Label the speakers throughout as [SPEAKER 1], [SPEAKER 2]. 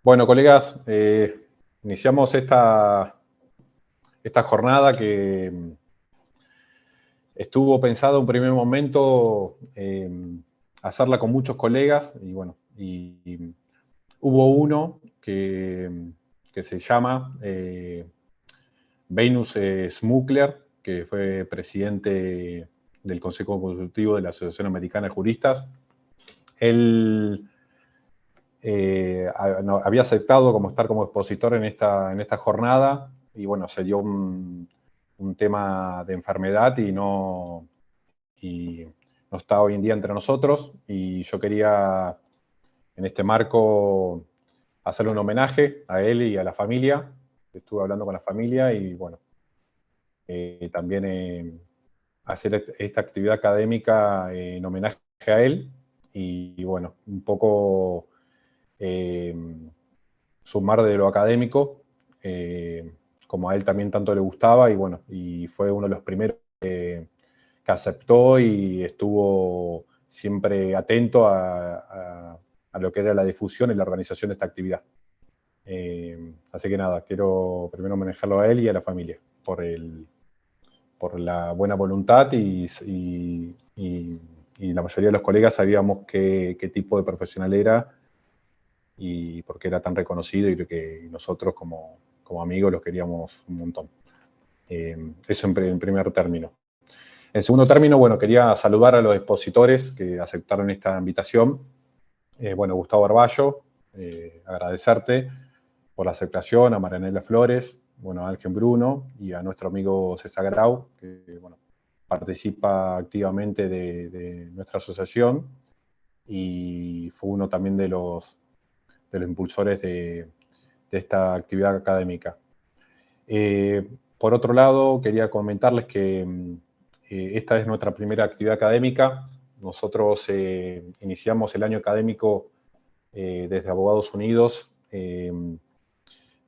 [SPEAKER 1] Bueno, colegas, iniciamos esta jornada que estuvo pensado en un primer momento hacerla con muchos colegas y bueno, y hubo uno que se llama Venus Smukler, que fue presidente del Consejo Consultivo de la Asociación Americana de Juristas. Él había aceptado como estar como expositor en esta jornada y bueno, se dio un tema de enfermedad y no está hoy en día entre nosotros y yo quería en este marco hacerle un homenaje a él y a la familia. Estuve hablando con la familia y bueno, también hacer esta actividad académica en homenaje a él y bueno, un poco eh, sumar de lo académico, como a él también tanto le gustaba, y bueno, y fue uno de los primeros que aceptó y estuvo siempre atento a lo que era la difusión y la organización de esta actividad. Así que nada, quiero primero manejarlo a él y a la familia por la buena voluntad y la mayoría de los colegas sabíamos qué tipo de profesional era y por qué era tan reconocido y que nosotros como amigos los queríamos un montón. Eso en primer término. En segundo término, bueno, quería saludar a los expositores que aceptaron esta invitación. Bueno, Gustavo Arballo, agradecerte por la aceptación, a Marianela Flores, bueno, a Ángel Bruno y a nuestro amigo César Grau, que bueno, participa activamente de nuestra asociación y fue uno también de los impulsores de esta actividad académica. Por otro lado, quería comentarles que esta es nuestra primera actividad académica. Nosotros iniciamos el año académico desde Abogados Unidos,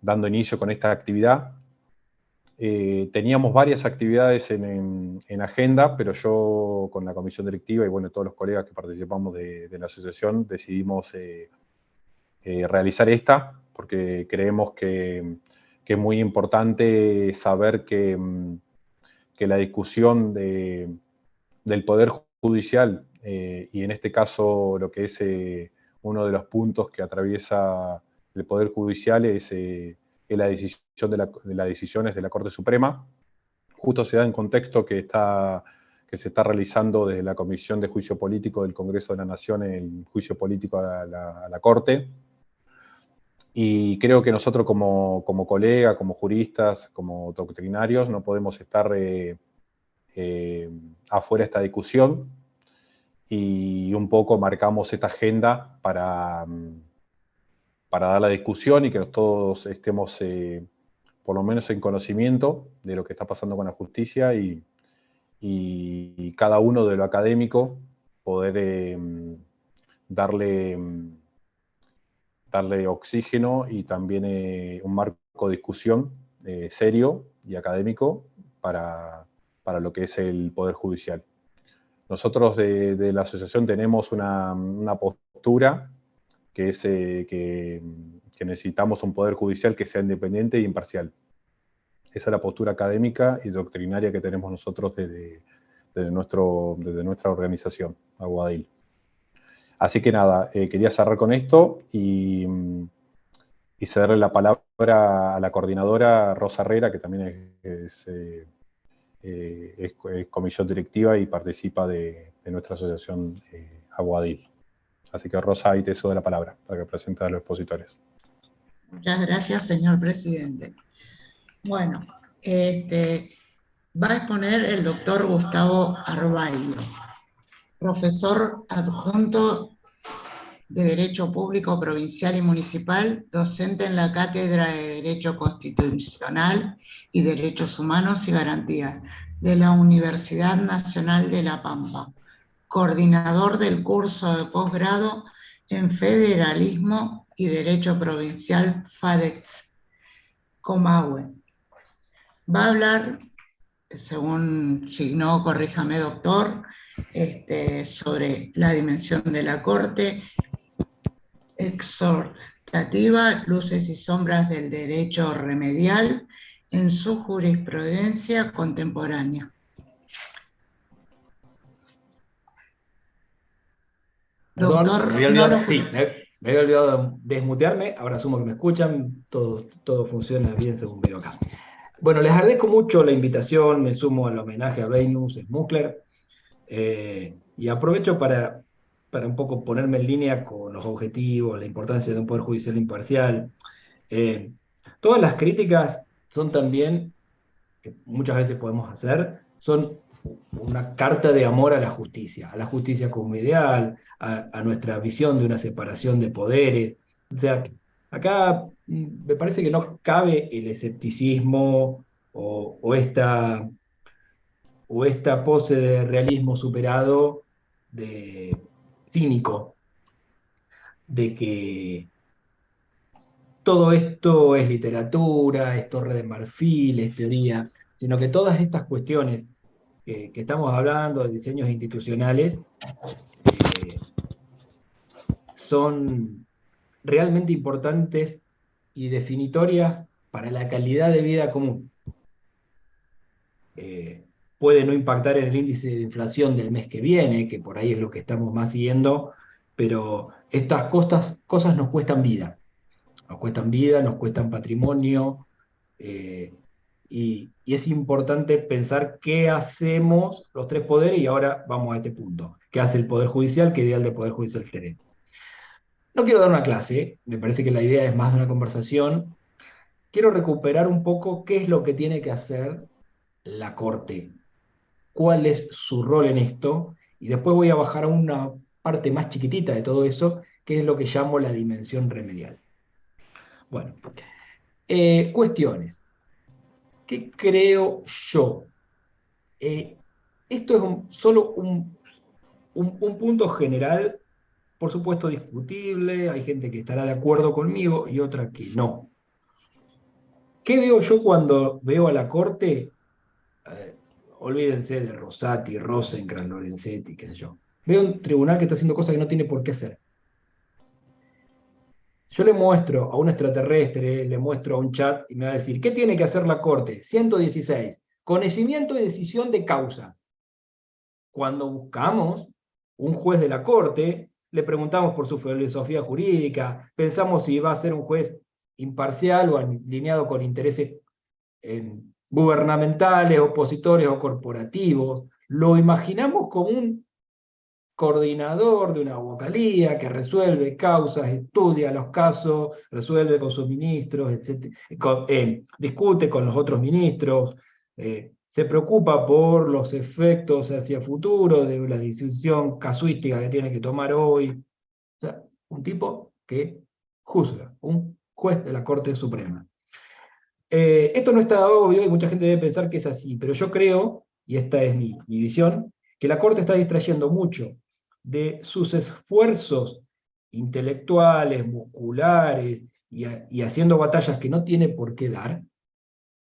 [SPEAKER 1] dando inicio con esta actividad. Teníamos varias actividades en agenda, pero yo con la comisión directiva y bueno, todos los colegas que participamos de la asociación decidimos realizar esta, porque creemos que es muy importante saber que la discusión del Poder Judicial, y en este caso lo que es uno de los puntos que atraviesa el Poder Judicial es la decisión de las decisiones de la Corte Suprema. Justo se da en contexto que se está realizando desde la Comisión de Juicio Político del Congreso de la Nación el juicio político a la Corte. Y creo que nosotros como colegas, como juristas, como doctrinarios, no podemos estar afuera de esta discusión y un poco marcamos esta agenda para dar la discusión y que todos estemos por lo menos en conocimiento de lo que está pasando con la justicia y cada uno de lo académico poder darle oxígeno y también un marco de discusión serio y académico para lo que es el Poder Judicial. Nosotros de la asociación tenemos una postura que es que necesitamos un Poder Judicial que sea independiente e imparcial. Esa es la postura académica y doctrinaria que tenemos nosotros desde nuestra organización, Aguadil. Así que nada, quería cerrar con esto y cederle la palabra a la coordinadora Rosa Herrera, que también es comisión directiva y participa de nuestra asociación Aguadil. Así que Rosa, ahí te cedo la palabra para que presentes a los expositores.
[SPEAKER 2] Muchas gracias, señor presidente. Bueno, va a exponer el doctor Gustavo Arballo, profesor adjunto de Derecho Público Provincial y Municipal, docente en la Cátedra de Derecho Constitucional y Derechos Humanos y Garantías de la Universidad Nacional de La Pampa, coordinador del curso de posgrado en Federalismo y Derecho Provincial FADEX, Comahue. Va a hablar, según signó, corríjame doctor, sobre la dimensión de la Corte, Legislativa, luces y sombras del derecho remedial en su jurisprudencia contemporánea.
[SPEAKER 3] Perdón,
[SPEAKER 2] Doctor,
[SPEAKER 3] me había
[SPEAKER 2] no lo
[SPEAKER 3] olvidado, sí,
[SPEAKER 2] escuché.
[SPEAKER 3] me había olvidado de desmutearme, ahora asumo que me escuchan, todo funciona bien según veo acá. Bueno, les agradezco mucho la invitación, me sumo al homenaje a Venus Smukler, y aprovecho para un poco ponerme en línea con los objetivos, la importancia de un poder judicial imparcial. Eh, Todas las críticas son también, que muchas veces podemos hacer, son una carta de amor a la justicia como ideal, a nuestra visión de una separación de poderes. O sea, acá me parece que no cabe el escepticismo o esta pose de realismo superado, de cínico, de que todo esto es literatura, es Torre de Marfil, es teoría, sino que todas estas cuestiones que estamos hablando de diseños institucionales son realmente importantes y definitorias para la calidad de vida común. Puede no impactar en el índice de inflación del mes que viene, que por ahí es lo que estamos más siguiendo, pero estas cosas nos cuestan vida, nos cuestan patrimonio, y es importante pensar qué hacemos los tres poderes, y ahora vamos a este punto. ¿Qué hace el Poder Judicial? ¿Qué ideal de Poder Judicial tenemos? No quiero dar una clase, me parece que la idea es más de una conversación. Quiero recuperar un poco qué es lo que tiene que hacer la Corte, cuál es su rol en esto, y después voy a bajar a una parte más chiquitita de todo eso, que es lo que llamo la dimensión remedial. Bueno, cuestiones. ¿Qué creo yo? Esto es solo un punto general, por supuesto discutible, hay gente que estará de acuerdo conmigo y otra que no. ¿Qué veo yo cuando veo a la Corte? Olvídense de Rosati, Rosencrantz, Lorenzetti, qué sé yo. Veo un tribunal que está haciendo cosas que no tiene por qué hacer. Yo le muestro a un extraterrestre, le muestro a un chat y me va a decir, ¿qué tiene que hacer la Corte? 116, conocimiento y decisión de causa. Cuando buscamos un juez de la Corte, le preguntamos por su filosofía jurídica, pensamos si va a ser un juez imparcial o alineado con intereses gubernamentales, opositores o corporativos. Lo imaginamos como un coordinador de una vocalía que resuelve causas, estudia los casos, resuelve con sus ministros, etc. Discute con los otros ministros, se preocupa por los efectos hacia el futuro de la decisión casuística que tiene que tomar hoy. O sea, un tipo que juzga, un juez de la Corte Suprema. Esto no está obvio y mucha gente debe pensar que es así, pero yo creo, y esta es mi visión, que la Corte está distrayendo mucho de sus esfuerzos intelectuales, musculares, y haciendo batallas que no tiene por qué dar,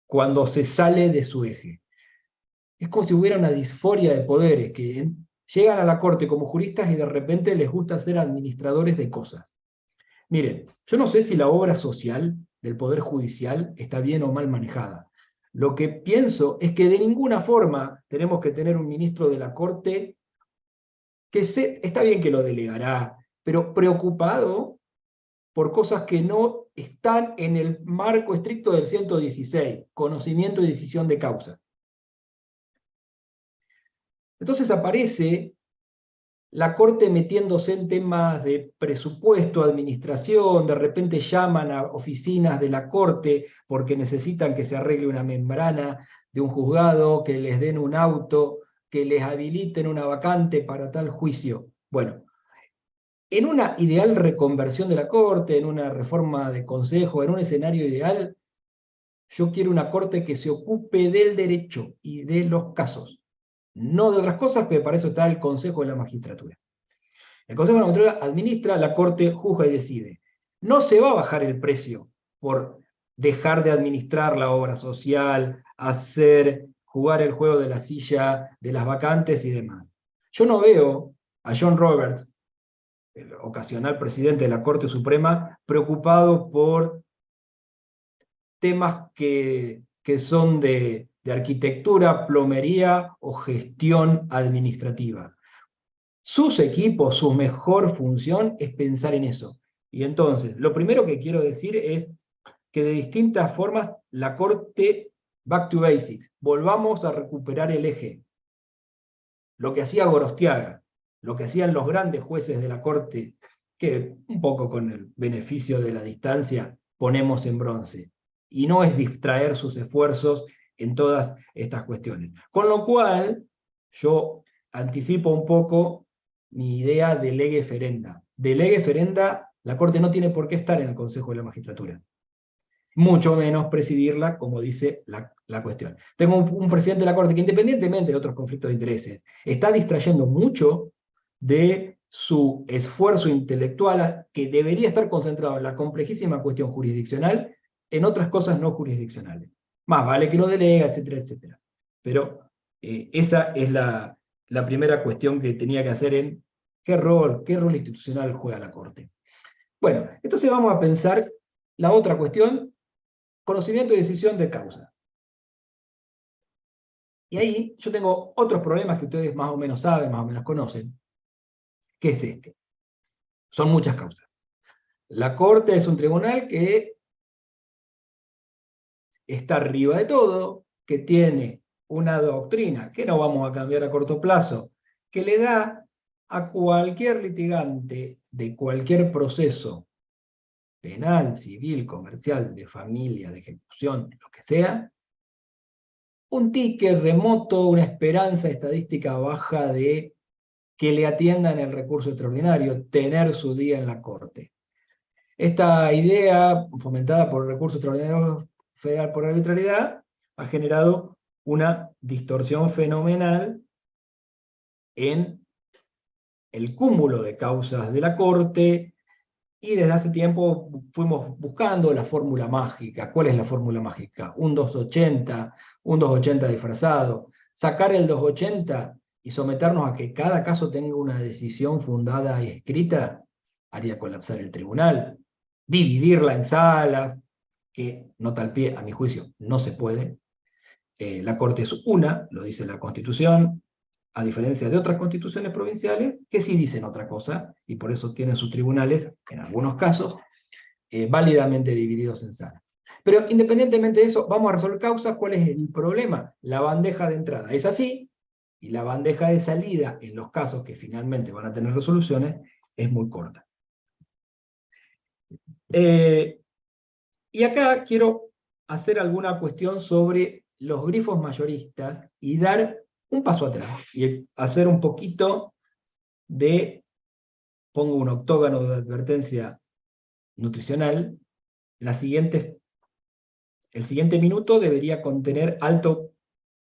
[SPEAKER 3] cuando se sale de su eje. Es como si hubiera una disforia de poderes, que llegan a la Corte como juristas y de repente les gusta ser administradores de cosas. Miren, yo no sé si la obra social del Poder Judicial está bien o mal manejada. Lo que pienso es que de ninguna forma tenemos que tener un ministro de la Corte que está bien que lo delegará, pero preocupado por cosas que no están en el marco estricto del 116, conocimiento y decisión de causa. Entonces aparece la Corte metiéndose en temas de presupuesto, administración, de repente llaman a oficinas de la Corte porque necesitan que se arregle una membrana de un juzgado, que les den un auto, que les habiliten una vacante para tal juicio. Bueno, en una ideal reconversión de la Corte, en una reforma de consejo, en un escenario ideal, yo quiero una Corte que se ocupe del derecho y de los casos, no de otras cosas, que para eso está el Consejo de la Magistratura. El Consejo de la Magistratura administra, la Corte juzga y decide. No se va a bajar el precio por dejar de administrar la obra social, jugar el juego de la silla, de las vacantes y demás. Yo no veo a John Roberts, el ocasional presidente de la Corte Suprema, preocupado por temas que son de arquitectura, plomería o gestión administrativa. Sus equipos, su mejor función es pensar en eso. Y entonces, lo primero que quiero decir es que de distintas formas la Corte, back to basics, volvamos a recuperar el eje. Lo que hacía Gorostiaga, lo que hacían los grandes jueces de la Corte, que un poco con el beneficio de la distancia ponemos en bronce. Y no es distraer sus esfuerzos en todas estas cuestiones. Con lo cual, yo anticipo un poco mi idea de lege ferenda. De lege ferenda, la Corte no tiene por qué estar en el Consejo de la Magistratura. Mucho menos presidirla, como dice la cuestión. Tengo un presidente de la Corte que, independientemente de otros conflictos de intereses, está distrayendo mucho de su esfuerzo intelectual que debería estar concentrado en la complejísima cuestión jurisdiccional, en otras cosas no jurisdiccionales. Más vale que lo delega, etcétera, etcétera. Pero esa es la primera cuestión que tenía que hacer en qué rol institucional juega la Corte. Bueno, entonces vamos a pensar la otra cuestión, conocimiento y decisión de causa. Y ahí yo tengo otros problemas que ustedes más o menos saben, más o menos conocen, que es este. Son muchas causas. La Corte es un tribunal que está arriba de todo, que tiene una doctrina que no vamos a cambiar a corto plazo, que le da a cualquier litigante de cualquier proceso penal, civil, comercial, de familia, de ejecución, lo que sea, un ticket remoto, una esperanza estadística baja de que le atiendan el recurso extraordinario, tener su día en la Corte. Esta idea, fomentada por el recurso extraordinario federal por arbitrariedad, ha generado una distorsión fenomenal en el cúmulo de causas de la Corte, y desde hace tiempo fuimos buscando la fórmula mágica. ¿Cuál es la fórmula mágica? Un 280 disfrazado. Sacar el 280 y someternos a que cada caso tenga una decisión fundada y escrita, haría colapsar el tribunal. Dividirla en salas, que nota al pie, a mi juicio, no se puede. La Corte es una, lo dice la Constitución, a diferencia de otras constituciones provinciales, que sí dicen otra cosa, y por eso tienen sus tribunales, en algunos casos, válidamente divididos en salas. Pero independientemente de eso, vamos a resolver causas. ¿Cuál es el problema? La bandeja de entrada es así, y la bandeja de salida, en los casos que finalmente van a tener resoluciones, es muy corta. Y acá quiero hacer alguna cuestión sobre los grifos mayoristas y dar un paso atrás y hacer un poquito de, pongo un octógono de advertencia nutricional, el siguiente minuto debería contener alto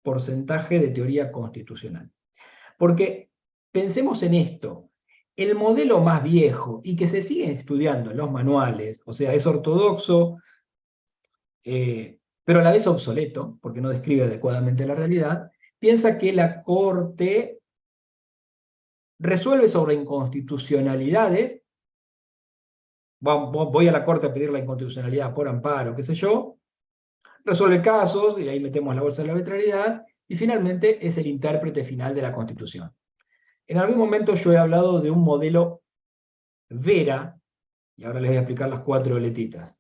[SPEAKER 3] porcentaje de teoría constitucional. Porque pensemos en esto, el modelo más viejo y que se sigue estudiando en los manuales, o sea, es ortodoxo, pero a la vez obsoleto, porque no describe adecuadamente la realidad, piensa que la Corte resuelve sobre inconstitucionalidades. Voy a la Corte a pedir la inconstitucionalidad por amparo, qué sé yo, resuelve casos, y ahí metemos la bolsa de la arbitrariedad, y finalmente es el intérprete final de la Constitución. En algún momento yo he hablado de un modelo Vera, y ahora les voy a explicar las 4 letitas.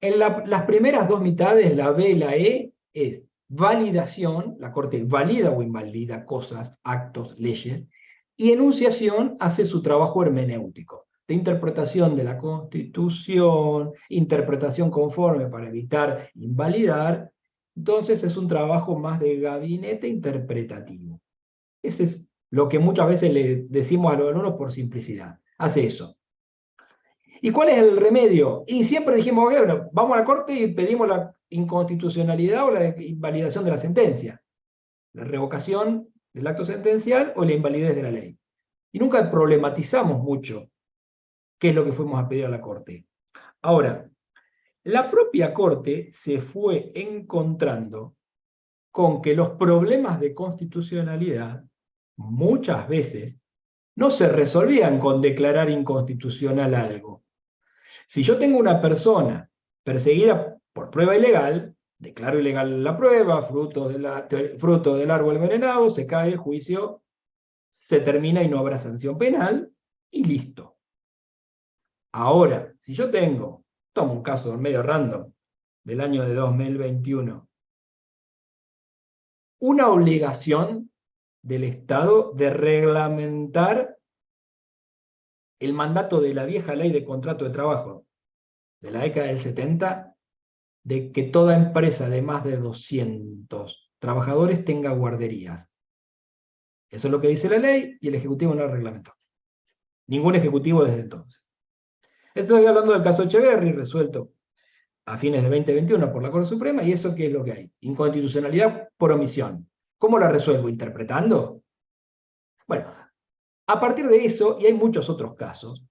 [SPEAKER 3] En las primeras 2 mitades, la B y la E, es validación, la Corte valida o invalida cosas, actos, leyes, y enunciación hace su trabajo hermenéutico, de interpretación de la Constitución, interpretación conforme para evitar invalidar. Entonces es un trabajo más de gabinete interpretativo. Ese es lo que muchas veces le decimos a los alumnos por simplicidad. Hace eso. ¿Y cuál es el remedio? Y siempre dijimos, bueno, vamos a la Corte y pedimos la inconstitucionalidad o la invalidación de la sentencia, la revocación del acto sentencial o la invalidez de la ley. Y nunca problematizamos mucho qué es lo que fuimos a pedir a la Corte. Ahora, la propia Corte se fue encontrando con que los problemas de constitucionalidad muchas veces no se resolvían con declarar inconstitucional algo, Si yo tengo una persona perseguida por prueba ilegal, declaro ilegal la prueba, fruto del árbol envenenado, se cae el juicio, se termina y no habrá sanción penal, y listo. Ahora, si yo tomo un caso medio random, del año de 2021, una obligación del Estado de reglamentar el mandato de la vieja ley de contrato de trabajo de la década del 70, de que toda empresa de más de 200 trabajadores tenga guarderías. Eso es lo que dice la ley, y el Ejecutivo no lo reglamentó. Ningún Ejecutivo desde entonces. Estoy hablando del caso Echeverri, resuelto a fines de 2021 por la Corte Suprema, y eso ¿qué es lo que hay? Inconstitucionalidad por omisión. ¿Cómo la resuelvo? ¿Interpretando? Bueno, a partir de eso, y hay muchos otros casos,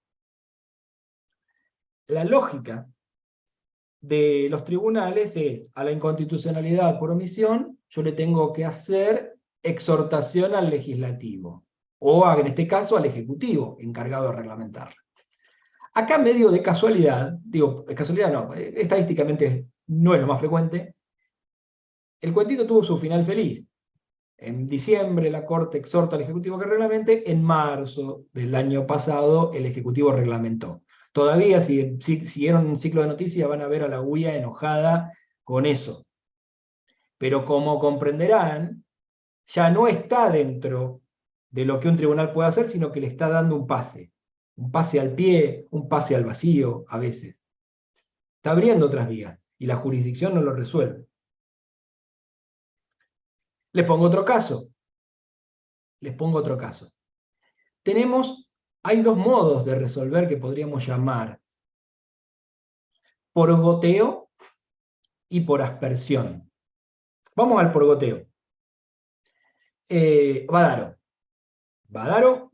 [SPEAKER 3] la lógica de los tribunales es, a la inconstitucionalidad por omisión, yo le tengo que hacer exhortación al legislativo, o en este caso al ejecutivo, encargado de reglamentarla. Acá medio de casualidad, digo, casualidad no, estadísticamente no es lo más frecuente, el cuentito tuvo su final feliz. En diciembre la Corte exhorta al Ejecutivo que reglamente, en marzo del año pasado el Ejecutivo reglamentó. Todavía, si siguieron un ciclo de noticias, van a ver a la UIA enojada con eso. Pero como comprenderán, ya no está dentro de lo que un tribunal puede hacer, sino que le está dando un pase al pie, un pase al vacío a veces. Está abriendo otras vías, y la jurisdicción no lo resuelve. Les pongo otro caso. Hay dos modos de resolver que podríamos llamar por goteo y por aspersión. Vamos al por goteo. Badaro,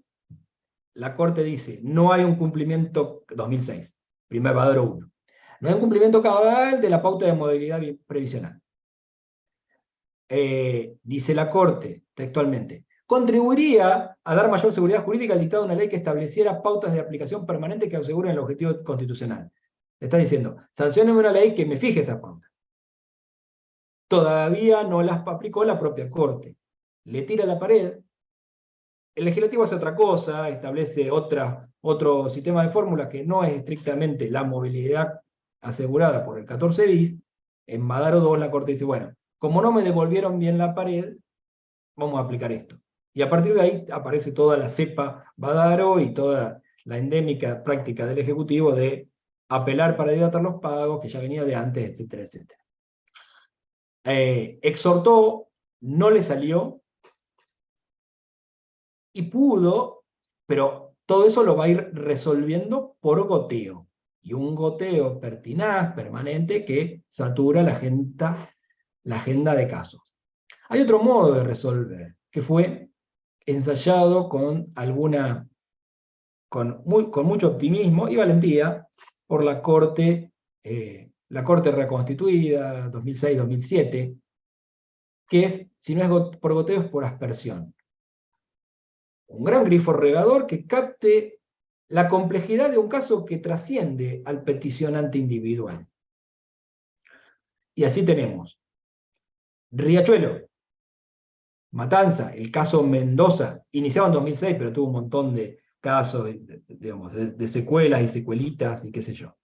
[SPEAKER 3] la Corte dice, no hay un cumplimiento, 2006, primer Badaro 1, no hay un cumplimiento cabal de la pauta de modalidad previsional. Dice la Corte, textualmente, contribuiría a dar mayor seguridad jurídica al dictado de una ley que estableciera pautas de aplicación permanente que aseguren el objetivo constitucional. Le está diciendo, sancióneme una ley que me fije esa pauta. Todavía no las aplicó la propia Corte. Le tira a la pared. El legislativo hace otra cosa, establece otro sistema de fórmulas que no es estrictamente la movilidad asegurada por el 14 bis. En Badaro 2 la Corte dice, bueno, como no me devolvieron bien la pared, vamos a aplicar esto. Y a partir de ahí aparece toda la cepa Badaro y toda la endémica práctica del Ejecutivo de apelar para dilatar los pagos, que ya venía de antes, etcétera, etcétera. Exhortó, no le salió, y pudo, pero todo eso lo va a ir resolviendo por goteo. Y un goteo pertinaz, permanente, que satura la agenda de casos. Hay otro modo de resolver, que fue ensayado con mucho optimismo y valentía por la Corte reconstituida, 2006-2007, que es, si no es por goteo, es por aspersión. Un gran grifo regador que capte la complejidad de un caso que trasciende al peticionante individual. Y así tenemos Riachuelo, Matanza, el caso Mendoza, iniciado en 2006, pero tuvo un montón de casos, de secuelas y secuelitas y qué sé yo.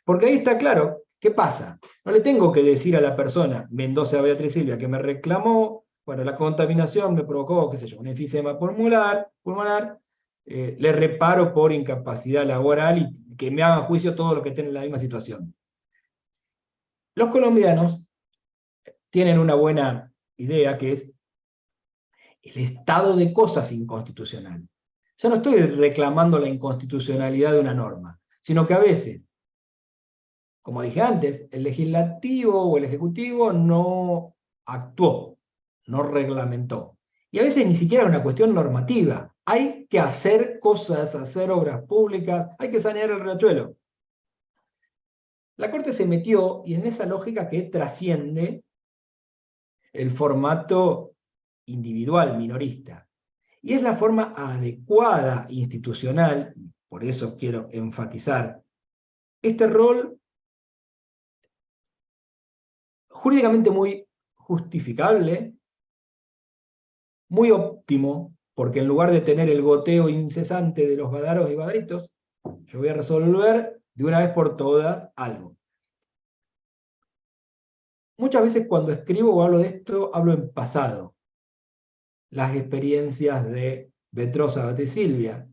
[SPEAKER 3] Porque ahí está claro, ¿qué pasa? No le tengo que decir a la persona, Mendoza Beatriz Silvia, que me reclamó, bueno, la contaminación me provocó, qué sé yo, un enfisema pulmonar, le reparo por incapacidad laboral y que me hagan juicio todos los que estén en la misma situación. Los colombianos tienen una buena idea, que es el estado de cosas inconstitucional. Yo no estoy reclamando la inconstitucionalidad de una norma, sino que a veces, como dije antes, el legislativo o el ejecutivo no actuó, no reglamentó. Y a veces ni siquiera es una cuestión normativa. Hay que hacer cosas, hacer obras públicas, hay que sanear el riachuelo. La Corte se metió, y en esa lógica que trasciende el formato individual, minorista. Y es la forma adecuada institucional, por eso quiero enfatizar este rol jurídicamente muy justificable, muy óptimo, porque en lugar de tener el goteo incesante de los badaros y badaritos, yo voy a resolver de una vez por todas algo. Muchas veces cuando escribo o hablo de esto, hablo en pasado. Las experiencias de Betrosa Batisilvia,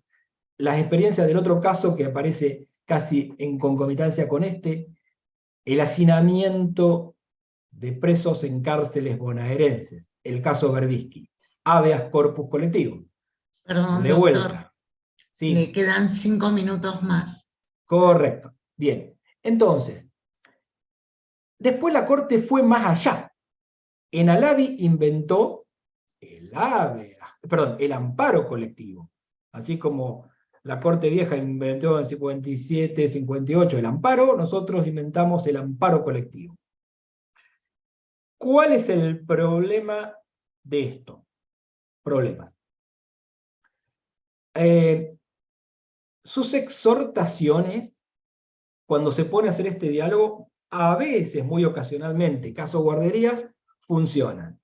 [SPEAKER 3] las experiencias del otro caso que aparece casi en concomitancia con este, el hacinamiento de presos en cárceles bonaerenses, el caso Berbisky, habeas corpus colectivo.
[SPEAKER 2] Perdón,
[SPEAKER 3] De
[SPEAKER 2] doctor,
[SPEAKER 3] vuelta. Sí.
[SPEAKER 2] le quedan 5 minutos más.
[SPEAKER 3] Correcto. Bien. Entonces, después la Corte fue más allá. En Alavi inventó el amparo colectivo. Así como la Corte Vieja inventó en 57, 58 el amparo, nosotros inventamos el amparo colectivo. ¿Cuál es el problema de esto? Problemas. Sus exhortaciones, cuando se pone a hacer este diálogo, a veces, muy ocasionalmente, caso guarderías, funcionan.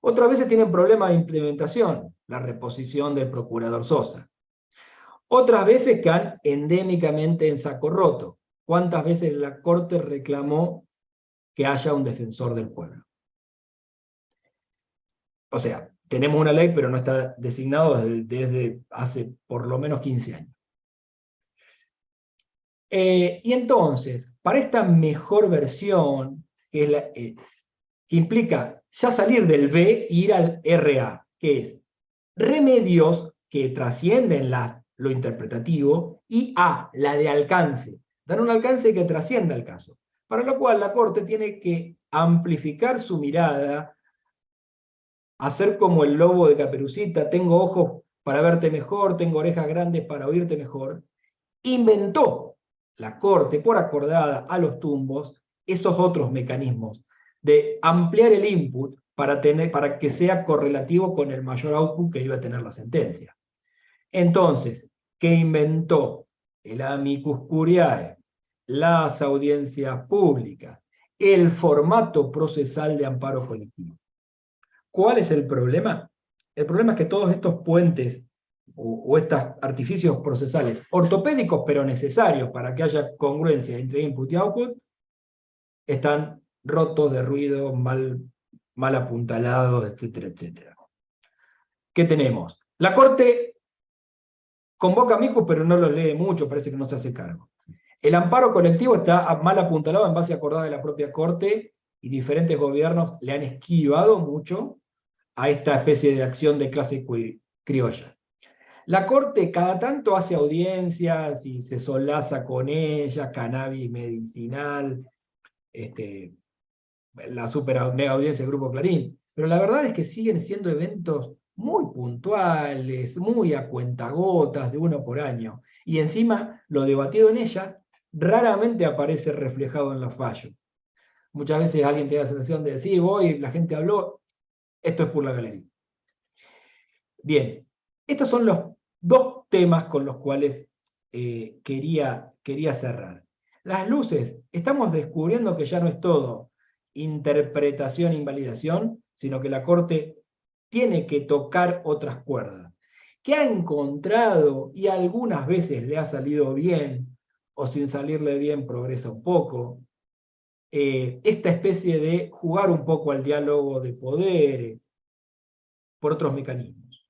[SPEAKER 3] Otras veces tienen problemas de implementación, la reposición del procurador Sosa. Otras veces caen endémicamente en saco roto. ¿Cuántas veces la Corte reclamó que haya un defensor del pueblo? O sea, tenemos una ley, pero no está designado desde hace por lo menos 15 años. Y entonces, para esta mejor versión, que implica ya salir del B e ir al RA, que es remedios que trascienden lo interpretativo, y A, la de alcance. Dan un alcance que trascienda el caso. Para lo cual la Corte tiene que amplificar su mirada, hacer como el lobo de Caperucita, tengo ojos para verte mejor, tengo orejas grandes para oírte mejor. Inventó la Corte, por acordada a los tumbos, esos otros mecanismos de ampliar el input para que sea correlativo con el mayor output que iba a tener la sentencia. Entonces, ¿qué inventó? El amicus curiae, las audiencias públicas, el formato procesal de amparo colectivo. ¿Cuál es el problema? El problema es que todos estos puentes o estos artificios procesales, ortopédicos pero necesarios para que haya congruencia entre input y output, están rotos, de ruido, mal apuntalados, etcétera, etcétera. ¿Qué tenemos? La Corte convoca amicus, pero no lo lee mucho, parece que no se hace cargo. El amparo colectivo está mal apuntalado en base acordada de la propia Corte, y diferentes gobiernos le han esquivado mucho a esta especie de acción de clase criolla. La Corte cada tanto hace audiencias y se solaza con ella, cannabis medicinal, la super mega audiencia del Grupo Clarín, pero la verdad es que siguen siendo eventos muy puntuales, muy a cuentagotas, de uno por año, y encima lo debatido en ellas raramente aparece reflejado en los fallos. Muchas veces alguien tiene la sensación de decir, voy, la gente habló, esto es por la galería. Bien, estos son los dos temas con los cuales quería cerrar. Las luces, estamos descubriendo que ya no es todo interpretación e invalidación, sino que la Corte tiene que tocar otras cuerdas, que ha encontrado, y algunas veces le ha salido bien, o sin salirle bien progresa un poco, esta especie de jugar un poco al diálogo de poderes por otros mecanismos.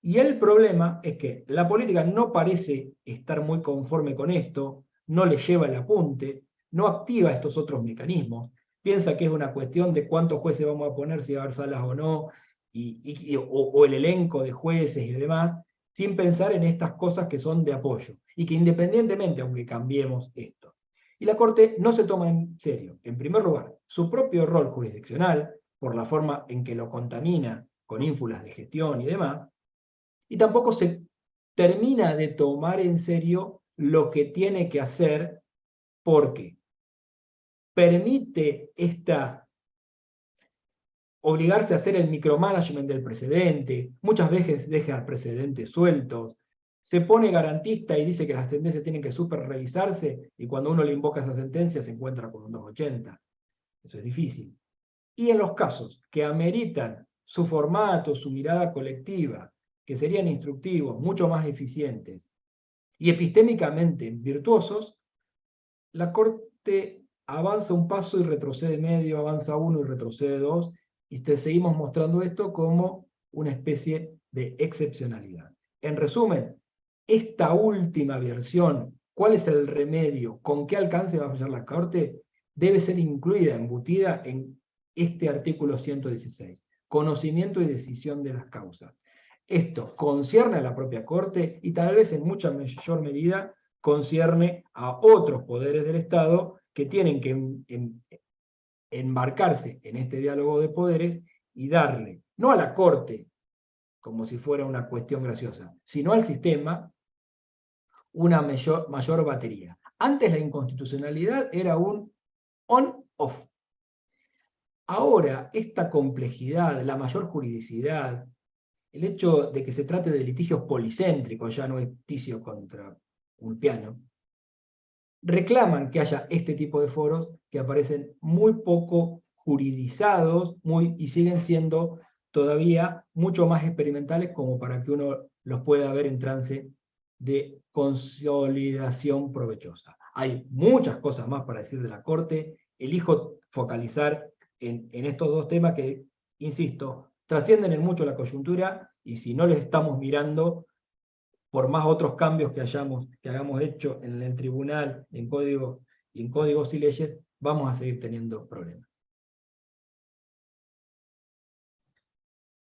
[SPEAKER 3] Y el problema es que la política no parece estar muy conforme con esto, no le lleva el apunte, no activa estos otros mecanismos, piensa que es una cuestión de cuántos jueces vamos a poner, si va a haber salas o no, o el elenco de jueces y demás, sin pensar en estas cosas que son de apoyo, y que independientemente, aunque cambiemos esto. Y la Corte no se toma en serio, en primer lugar, su propio rol jurisdiccional, por la forma en que lo contamina con ínfulas de gestión y demás, y tampoco se termina de tomar en serio lo que tiene que hacer, porque permite obligarse a hacer el micromanagement del precedente, muchas veces deja al precedente sueltos, se pone garantista y dice que las sentencias tienen que super revisarse, y cuando uno le invoca esa sentencia se encuentra con un 280. Eso es difícil. Y en los casos que ameritan su formato, su mirada colectiva, que serían instructivos, mucho más eficientes y epistémicamente virtuosos, la Corte avanza un paso y retrocede medio, avanza uno y retrocede dos, y te seguimos mostrando esto como una especie de excepcionalidad. En resumen, esta última versión, ¿cuál es el remedio? ¿Con qué alcance va a fallar la Corte? Debe ser incluida, embutida en este artículo 116, conocimiento y decisión de las causas. Esto concierne a la propia Corte y tal vez en mucha mayor medida concierne a otros poderes del Estado que tienen que embarcarse en este diálogo de poderes y darle, no a la Corte, como si fuera una cuestión graciosa, sino al sistema, una mayor batería. Antes la inconstitucionalidad era un on-off. Ahora, esta complejidad, la mayor juridicidad, el hecho de que se trate de litigios policéntricos, ya no es Ticio contra Ulpiano, reclaman que haya este tipo de foros que aparecen muy poco juridizados y siguen siendo todavía mucho más experimentales como para que uno los pueda ver en trance de consolidación provechosa. Hay muchas cosas más para decir de la Corte, elijo focalizar en estos dos temas que, insisto, trascienden en mucho la coyuntura, y si no les estamos mirando, por más otros cambios que hagamos hecho en el tribunal, en códigos y leyes, vamos a seguir teniendo problemas.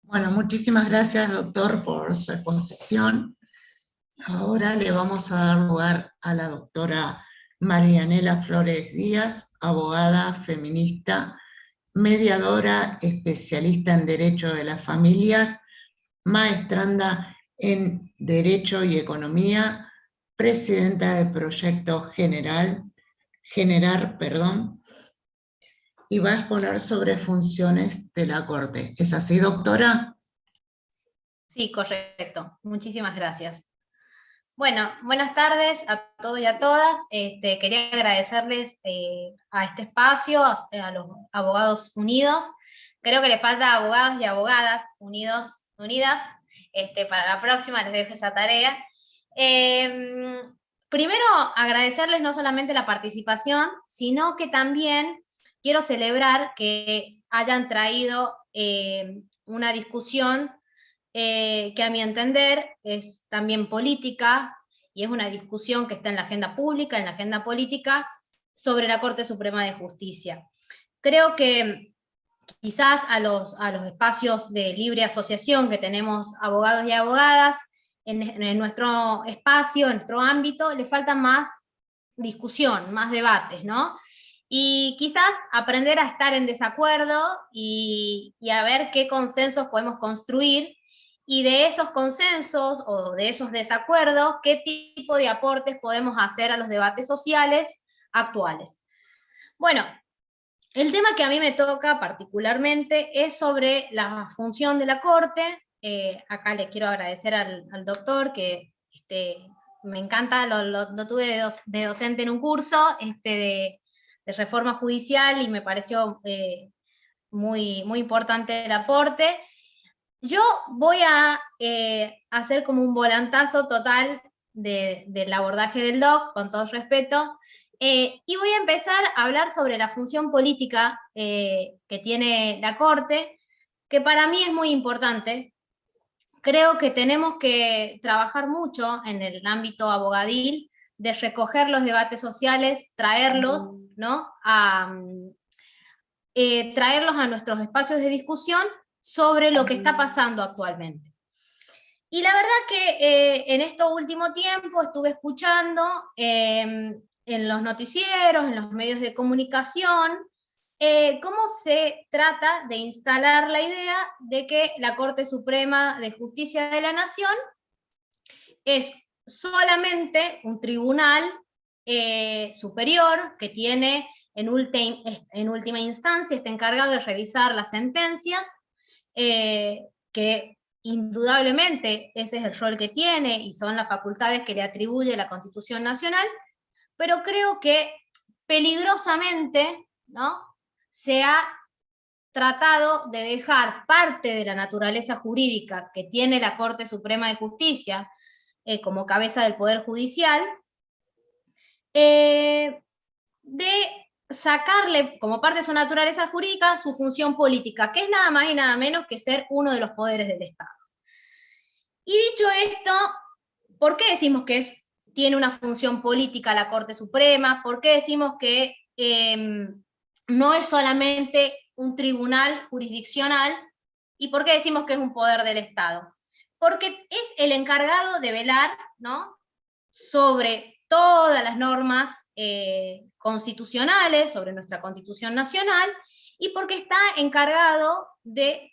[SPEAKER 2] Bueno, muchísimas gracias, doctor, por su exposición. Ahora le vamos a dar lugar a la doctora Marianela Flores Díaz, abogada feminista, mediadora, especialista en Derecho de las Familias, maestranda en Derecho y Economía, presidenta de Proyecto Generar, y va a exponer sobre funciones de la Corte. ¿Es así, doctora?
[SPEAKER 4] Sí, correcto. Muchísimas gracias. Bueno, buenas tardes a todos y a todas. Quería agradecerles a este espacio, a los Abogados Unidos. Creo que le falta abogados y abogadas unidas. Para la próxima les dejo esa tarea. Primero, agradecerles no solamente la participación, sino que también quiero celebrar que hayan traído una discusión que a mi entender es también política, y es una discusión que está en la agenda pública, en la agenda política, sobre la Corte Suprema de Justicia. Creo que quizás a los espacios de libre asociación que tenemos abogados y abogadas, en nuestro espacio, en nuestro ámbito, le falta más discusión, más debates, ¿no? Y quizás aprender a estar en desacuerdo y a ver qué consensos podemos construir, y de esos consensos o de esos desacuerdos, qué tipo de aportes podemos hacer a los debates sociales actuales. Bueno, el tema que a mí me toca particularmente es sobre la función de la Corte. Acá le quiero agradecer al doctor, que me encanta, lo tuve de docente en un curso de reforma judicial, y me pareció muy, muy importante el aporte. Yo voy a hacer como un volantazo total del abordaje del doc, con todo respeto, y voy a empezar a hablar sobre la función política que tiene la Corte, que para mí es muy importante. Creo que tenemos que trabajar mucho en el ámbito abogadil, de recoger los debates sociales, traerlos, ¿no? Traerlos a nuestros espacios de discusión sobre lo que está pasando actualmente. Y la verdad que en este último tiempo estuve escuchando en los noticieros, en los medios de comunicación, cómo se trata de instalar la idea de que la Corte Suprema de Justicia de la Nación es solamente un tribunal superior que tiene en última instancia, está encargado de revisar las sentencias que indudablemente ese es el rol que tiene y son las facultades que le atribuye la Constitución Nacional, pero creo que peligrosamente, ¿no?, se ha tratado de dejar parte de la naturaleza jurídica que tiene la Corte Suprema de Justicia como cabeza del Poder Judicial, de sacarle como parte de su naturaleza jurídica su función política, que es nada más y nada menos que ser uno de los poderes del Estado. Y dicho esto, ¿por qué decimos que tiene una función política la Corte Suprema? ¿Por qué decimos que no es solamente un tribunal jurisdiccional? ¿Y por qué decimos que es un poder del Estado? Porque es el encargado de velar, ¿no?, sobre todas las normas constitucionales, sobre nuestra Constitución Nacional, y porque está encargado de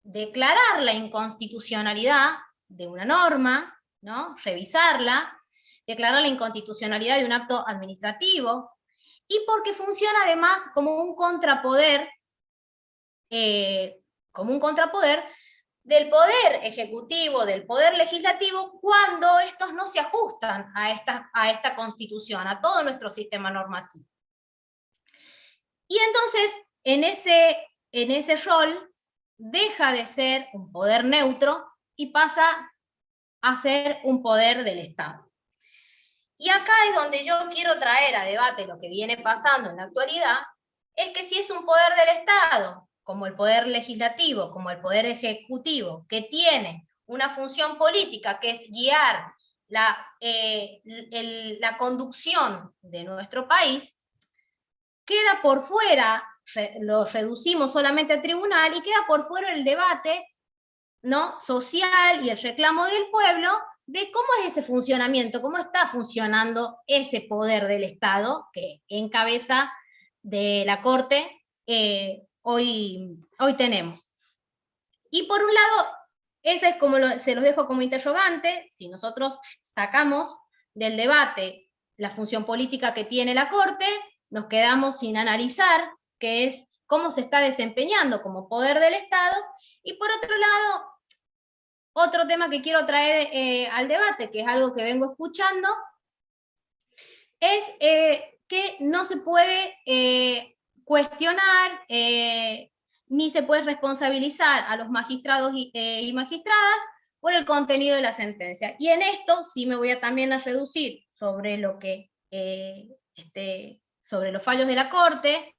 [SPEAKER 4] declarar la inconstitucionalidad de una norma, ¿no?, revisarla, declarar la inconstitucionalidad de un acto administrativo, y porque funciona además como un contrapoder del poder ejecutivo, del poder legislativo, cuando estos no se ajustan a esta Constitución, a todo nuestro sistema normativo. Y entonces, en ese rol, deja de ser un poder neutro y pasa a ser un poder del Estado. Y acá es donde yo quiero traer a debate lo que viene pasando en la actualidad, es que si es un poder del Estado, como el poder legislativo, como el poder ejecutivo, que tiene una función política, que es guiar la conducción de nuestro país, queda por fuera, lo reducimos solamente al tribunal, y queda por fuera el debate, ¿no?, social y el reclamo del pueblo de cómo es ese funcionamiento, cómo está funcionando ese poder del Estado que en cabeza de la Corte hoy tenemos. Y por un lado, ese es como se los dejo como interrogante. Si nosotros sacamos del debate la función política que tiene la Corte, nos quedamos sin analizar qué es, cómo se está desempeñando como poder del Estado. Y por otro lado, otro tema que quiero traer al debate, que es algo que vengo escuchando, es que no se puede cuestionar ni se puede responsabilizar a los magistrados y magistradas por el contenido de la sentencia. Y en esto sí me voy también a reducir sobre lo que sobre los fallos de la Corte,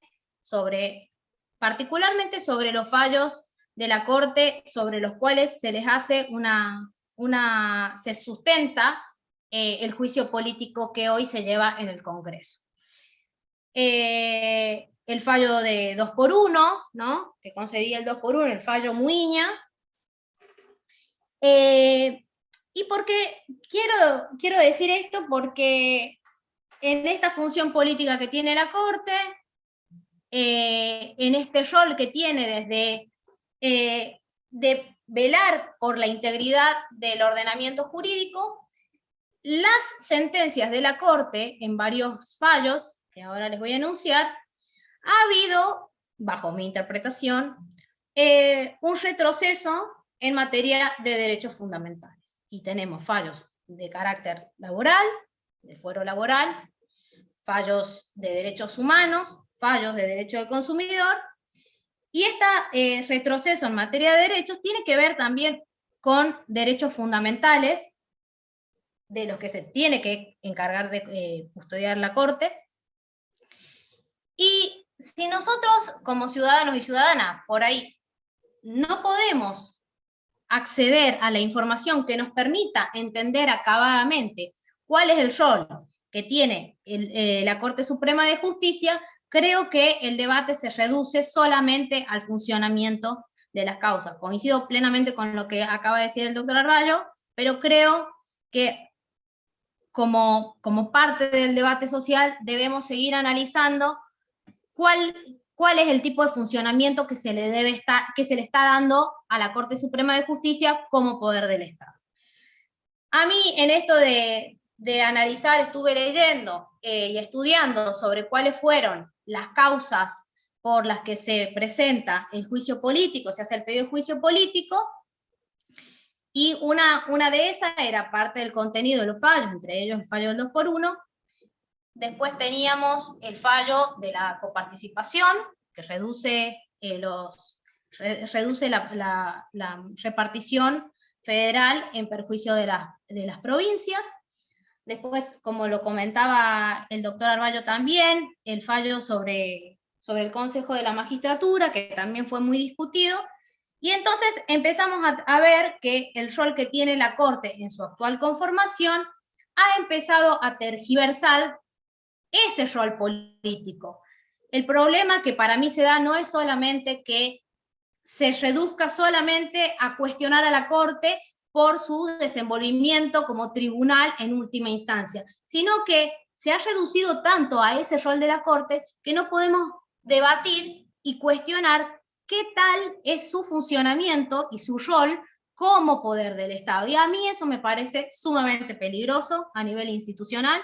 [SPEAKER 4] particularmente sobre los fallos de la Corte sobre los cuales se les hace se sustenta el juicio político que hoy se lleva en el Congreso. El fallo de 2 por 1, ¿no?, que concedía el 2 por 1, el fallo Muiña. ¿Y por qué quiero decir esto? Porque en esta función política que tiene la Corte, en este rol que tiene desde de velar por la integridad del ordenamiento jurídico, las sentencias de la Corte, en varios fallos, que ahora les voy a enunciar, ha habido, bajo mi interpretación, un retroceso en materia de derechos fundamentales. Y tenemos fallos de carácter laboral, de fuero laboral, fallos de derechos humanos, fallos de derecho del consumidor, y este retroceso en materia de derechos tiene que ver también con derechos fundamentales, de los que se tiene que encargar de custodiar la Corte. Y si nosotros, como ciudadanos y ciudadanas, por ahí no podemos acceder a la información que nos permita entender acabadamente cuál es el rol que tiene la Corte Suprema de Justicia, creo que el debate se reduce solamente al funcionamiento de las causas. Coincido plenamente con lo que acaba de decir el doctor Arballo, pero creo que como parte del debate social debemos seguir analizando cuál es el tipo de funcionamiento que se le está dando a la Corte Suprema de Justicia como poder del Estado. A mí, en esto de analizar, estuve leyendo y estudiando sobre cuáles fueron las causas por las que se presenta el juicio político, se hace el pedido de juicio político, Y una de esas era parte del contenido de los fallos, entre ellos el fallo del 2x1. Después teníamos el fallo de la coparticipación, que reduce, reduce la repartición federal en perjuicio de las provincias. Después, como lo comentaba el doctor Arballo también, el fallo sobre el Consejo de la Magistratura, que también fue muy discutido. Y entonces empezamos a ver que el rol que tiene la Corte en su actual conformación ha empezado a tergiversar ese rol político. El problema que para mí se da no es solamente que se reduzca solamente a cuestionar a la Corte por su desenvolvimiento como tribunal en última instancia, sino que se ha reducido tanto a ese rol de la Corte que no podemos debatir y cuestionar qué tal es su funcionamiento y su rol como poder del Estado. Y a mí eso me parece sumamente peligroso a nivel institucional,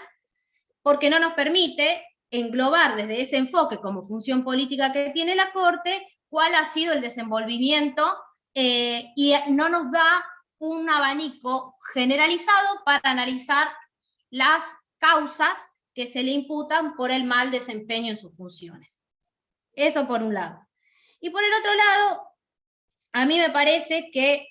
[SPEAKER 4] porque no nos permite englobar desde ese enfoque como función política que tiene la Corte cuál ha sido el desenvolvimiento y no nos da un abanico generalizado para analizar las causas que se le imputan por el mal desempeño en sus funciones. Eso por un lado. Y por el otro lado, a mí me parece que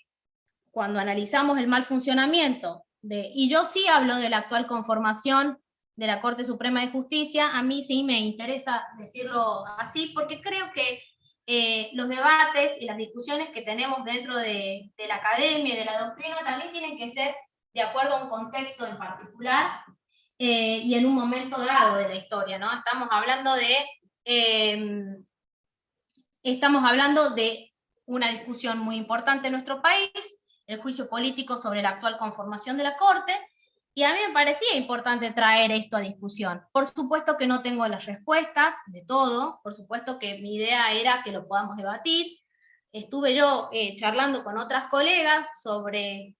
[SPEAKER 4] cuando analizamos el mal funcionamiento, y yo sí hablo de la actual conformación de la Corte Suprema de Justicia, a mí sí me interesa decirlo así, porque creo que los debates y las discusiones que tenemos dentro de la academia y de la doctrina también tienen que ser de acuerdo a un contexto en particular y en un momento dado de la historia, ¿no? Estamos hablando de una discusión muy importante en nuestro país, el juicio político sobre la actual conformación de la Corte, y a mí me parecía importante traer esto a discusión. Por supuesto que no tengo las respuestas de todo, por supuesto que mi idea era que lo podamos debatir. Estuve yo charlando con otras colegas sobre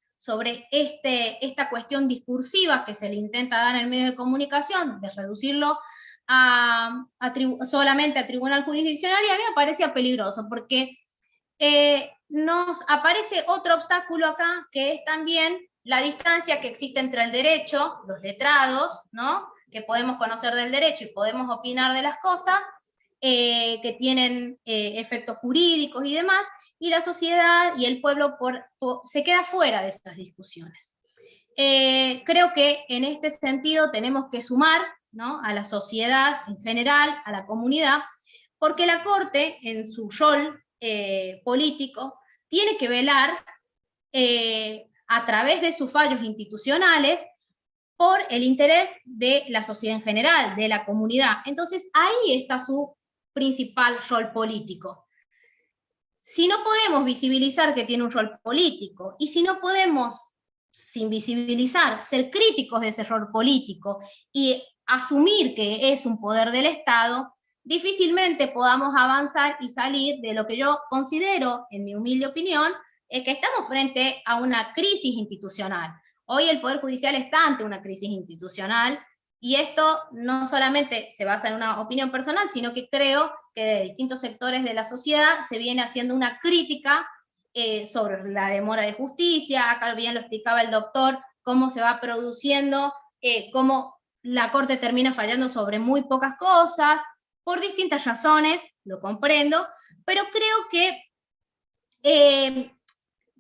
[SPEAKER 4] esta cuestión discursiva que se le intenta dar en el medio de comunicación, de reducirlo solamente a tribunal jurisdiccional, y a mí me parecía peligroso, porque nos aparece otro obstáculo acá, que es también la distancia que existe entre el derecho, los letrados, ¿no?, que podemos conocer del derecho y podemos opinar de las cosas, que tienen efectos jurídicos y demás, y la sociedad y el pueblo se queda fuera de estas discusiones. Creo que en este sentido tenemos que sumar, ¿no?, a la sociedad en general, a la comunidad, porque la Corte, en su rol político, tiene que velar a través de sus fallos institucionales por el interés de la sociedad en general, de la comunidad. Entonces ahí está su principal rol político. Si no podemos visibilizar que tiene un rol político, y si no podemos, sin visibilizar, ser críticos de ese rol político y asumir que es un poder del Estado, difícilmente podamos avanzar y salir de lo que yo considero, en mi humilde opinión, que estamos frente a una crisis institucional. Hoy el Poder Judicial está ante una crisis institucional, y esto no solamente se basa en una opinión personal, sino que creo que de distintos sectores de la sociedad se viene haciendo una crítica sobre la demora de justicia. Acá bien lo explicaba el doctor, cómo se va produciendo, cómo la Corte termina fallando sobre muy pocas cosas, por distintas razones, lo comprendo, pero creo que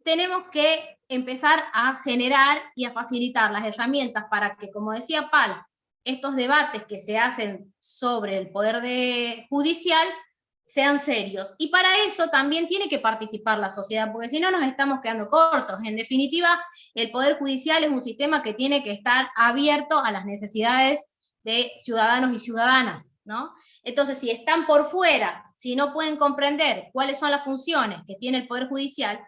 [SPEAKER 4] tenemos que empezar a generar y a facilitar las herramientas para que, como decía Pal, estos debates que se hacen sobre el poder judicial sean serios. Y para eso también tiene que participar la sociedad, porque si no nos estamos quedando cortos. En definitiva, el Poder Judicial es un sistema que tiene que estar abierto a las necesidades de ciudadanos y ciudadanas, ¿no? Entonces, si están por fuera, si no pueden comprender cuáles son las funciones que tiene el Poder Judicial,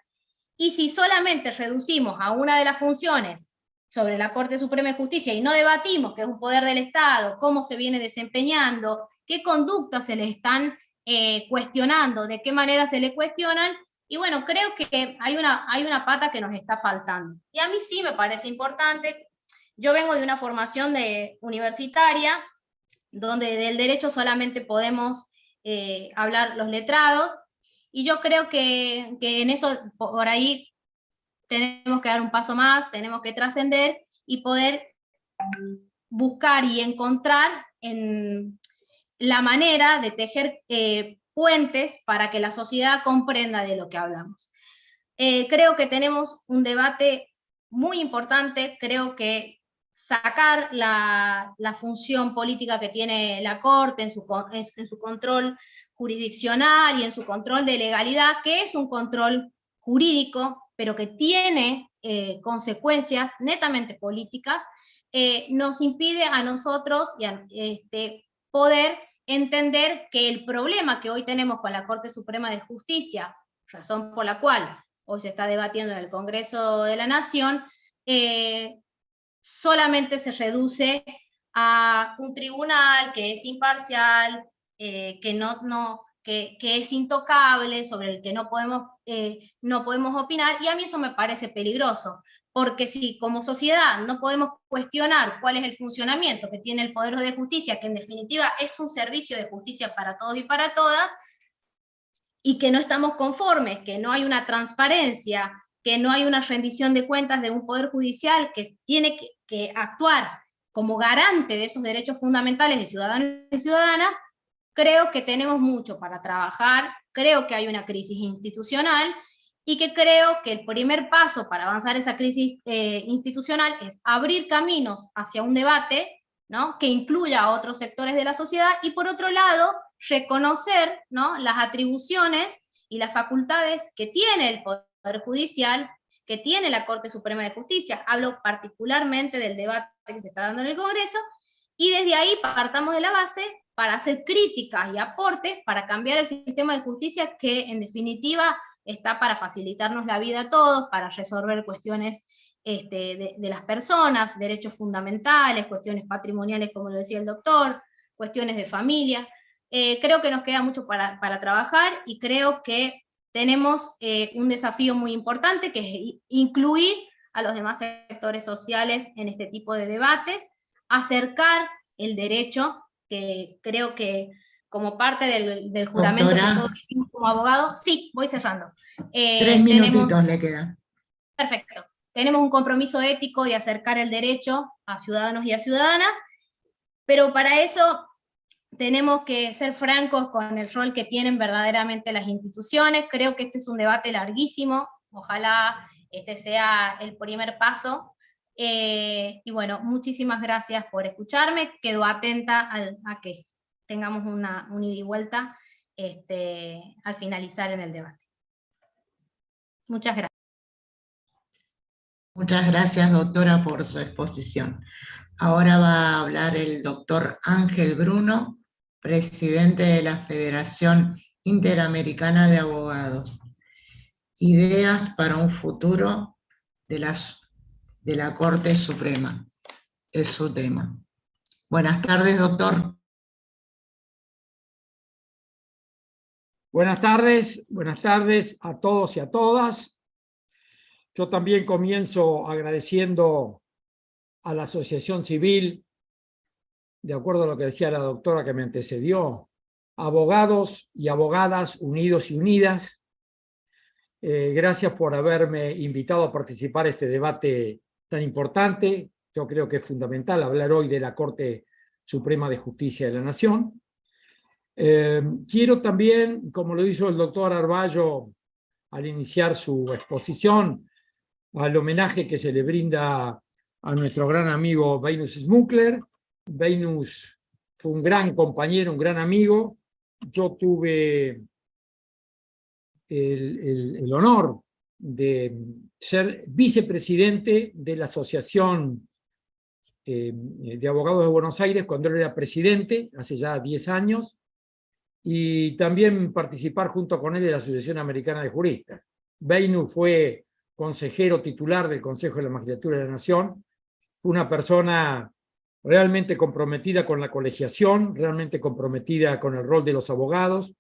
[SPEAKER 4] y si solamente reducimos a una de las funciones sobre la Corte Suprema de Justicia y no debatimos que es un poder del Estado, cómo se viene desempeñando, qué conductas se le están cuestionando, de qué manera se le cuestionan, y bueno, creo que hay una pata que nos está faltando. Y a mí sí me parece importante. Yo vengo de una formación universitaria, donde del derecho solamente podemos hablar los letrados, y yo creo que en eso, por ahí, tenemos que dar un paso más, tenemos que trascender y poder buscar y encontrar en la manera de tejer puentes para que la sociedad comprenda de lo que hablamos. Creo que tenemos un debate muy importante, creo que sacar la función política que tiene la Corte en su control jurisdiccional y en su control de legalidad, que es un control jurídico, pero que tiene consecuencias netamente políticas, nos impide a nosotros poder entender que el problema que hoy tenemos con la Corte Suprema de Justicia, razón por la cual hoy se está debatiendo en el Congreso de la Nación, solamente se reduce a un tribunal que es imparcial, que es intocable, sobre el que no podemos opinar, y a mí eso me parece peligroso, porque si como sociedad no podemos cuestionar cuál es el funcionamiento que tiene el Poder de Justicia, que en definitiva es un servicio de justicia para todos y para todas, y que no estamos conformes, que no hay una transparencia, que no hay una rendición de cuentas de un Poder Judicial que tiene que actuar como garante de esos derechos fundamentales de ciudadanos y ciudadanas, creo que tenemos mucho para trabajar, creo que hay una crisis institucional, y que creo que el primer paso para avanzar esa crisis institucional es abrir caminos hacia un debate, ¿no?, que incluya a otros sectores de la sociedad, y por otro lado, reconocer, ¿no?, las atribuciones y las facultades que tiene el Poder Judicial, que tiene la Corte Suprema de Justicia. Hablo particularmente del debate que se está dando en el Congreso, y desde ahí partamos de la base para hacer críticas y aportes para cambiar el sistema de justicia, que en definitiva está para facilitarnos la vida a todos, para resolver cuestiones de las personas, derechos fundamentales, cuestiones patrimoniales, como lo decía el doctor, cuestiones de familia. Creo que nos queda mucho para trabajar, y creo que tenemos un desafío muy importante, que es incluir a los demás sectores sociales en este tipo de debates, acercar el derecho, que creo que como parte del juramento, doctora, que todos hicimos como abogados. Sí, voy cerrando.
[SPEAKER 2] 3 minutitos le quedan.
[SPEAKER 4] Perfecto. Tenemos un compromiso ético de acercar el derecho a ciudadanos y a ciudadanas, pero para eso tenemos que ser francos con el rol que tienen verdaderamente las instituciones. Creo que este es un debate larguísimo, ojalá este sea el primer paso. Y bueno, muchísimas gracias por escucharme, quedo atenta a que tengamos un ida y vuelta al finalizar en el debate. Muchas gracias.
[SPEAKER 2] Muchas gracias, doctora, por su exposición. Ahora va a hablar el doctor Ángel Bruno, presidente de la Federación Interamericana de Abogados. Ideas para un futuro de la Corte Suprema. Es su tema. Buenas tardes, doctor.
[SPEAKER 5] Buenas tardes a todos y a todas. Yo también comienzo agradeciendo a la Asociación Civil, de acuerdo a lo que decía la doctora que me antecedió, abogados y abogadas unidos y unidas. Gracias por haberme invitado a participar en este debate tan importante. Yo creo que es fundamental hablar hoy de la Corte Suprema de Justicia de la Nación. Quiero también, como lo hizo el doctor Arballo al iniciar su exposición, al homenaje que se le brinda a nuestro gran amigo Beinus Smukler. Beinus fue un gran compañero, un gran amigo. Yo tuve el honor de ser vicepresidente de la Asociación de Abogados de Buenos Aires cuando él era presidente, hace ya 10 años, y también participar junto con él de la Asociación Americana de Juristas. Beinus fue consejero titular del Consejo de la Magistratura de la Nación, fue una persona realmente comprometida con la colegiación, realmente comprometida con el rol de los abogados,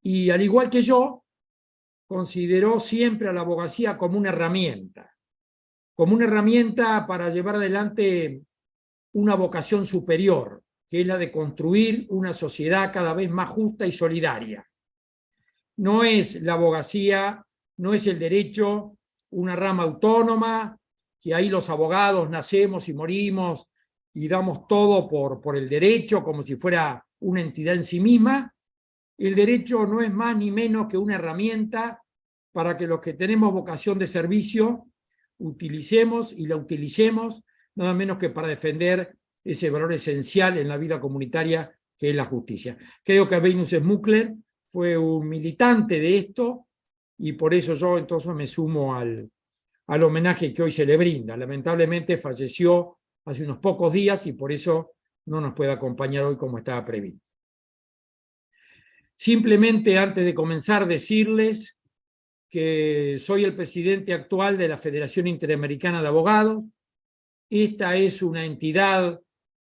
[SPEAKER 5] y al igual que yo, consideró siempre a la abogacía como una herramienta para llevar adelante una vocación superior, que es la de construir una sociedad cada vez más justa y solidaria. No es la abogacía, no es el derecho una rama autónoma, que ahí los abogados nacemos y morimos y damos todo por el derecho como si fuera una entidad en sí misma. El derecho no es más ni menos que una herramienta para que los que tenemos vocación de servicio utilicemos y la utilicemos, nada menos que para defender ese valor esencial en la vida comunitaria que es la justicia. Creo que Venus Smukler fue un militante de esto y por eso yo entonces me sumo al homenaje que hoy se le brinda. Lamentablemente falleció hace unos pocos días y por eso no nos puede acompañar hoy como estaba previsto. Simplemente antes de comenzar decirles que soy el presidente actual de la Federación Interamericana de Abogados. Esta es una entidad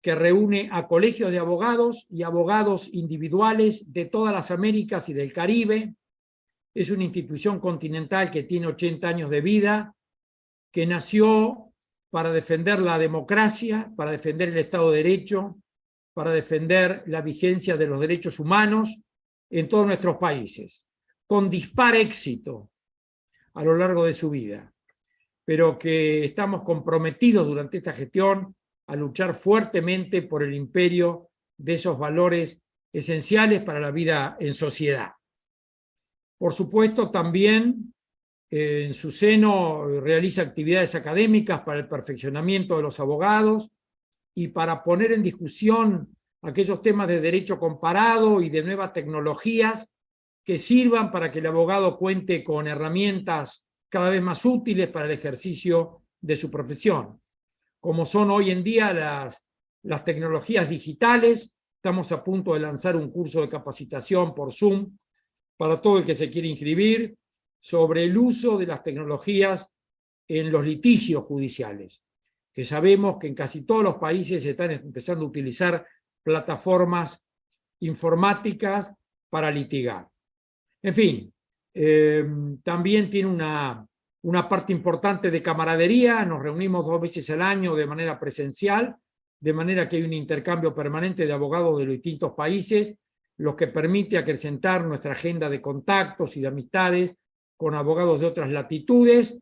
[SPEAKER 5] que reúne a colegios de abogados y abogados individuales de todas las Américas y del Caribe. Es una institución continental que tiene 80 años de vida, que nació para defender la democracia, para defender el Estado de Derecho, para defender la vigencia de los derechos humanos en todos nuestros países, con dispar éxito a lo largo de su vida, pero que estamos comprometidos durante esta gestión a luchar fuertemente por el imperio de esos valores esenciales para la vida en sociedad. Por supuesto, también en su seno realiza actividades académicas para el perfeccionamiento de los abogados y para poner en discusión aquellos temas de derecho comparado y de nuevas tecnologías que sirvan para que el abogado cuente con herramientas cada vez más útiles para el ejercicio de su profesión. Como son hoy en día las tecnologías digitales, estamos a punto de lanzar un curso de capacitación por Zoom para todo el que se quiere inscribir sobre el uso de las tecnologías en los litigios judiciales, que sabemos que en casi todos los países se están empezando a utilizar plataformas informáticas para litigar. En fin, también tiene una parte importante de camaradería, nos reunimos 2 veces al año de manera presencial, de manera que hay un intercambio permanente de abogados de los distintos países, lo que permite acrecentar nuestra agenda de contactos y de amistades con abogados de otras latitudes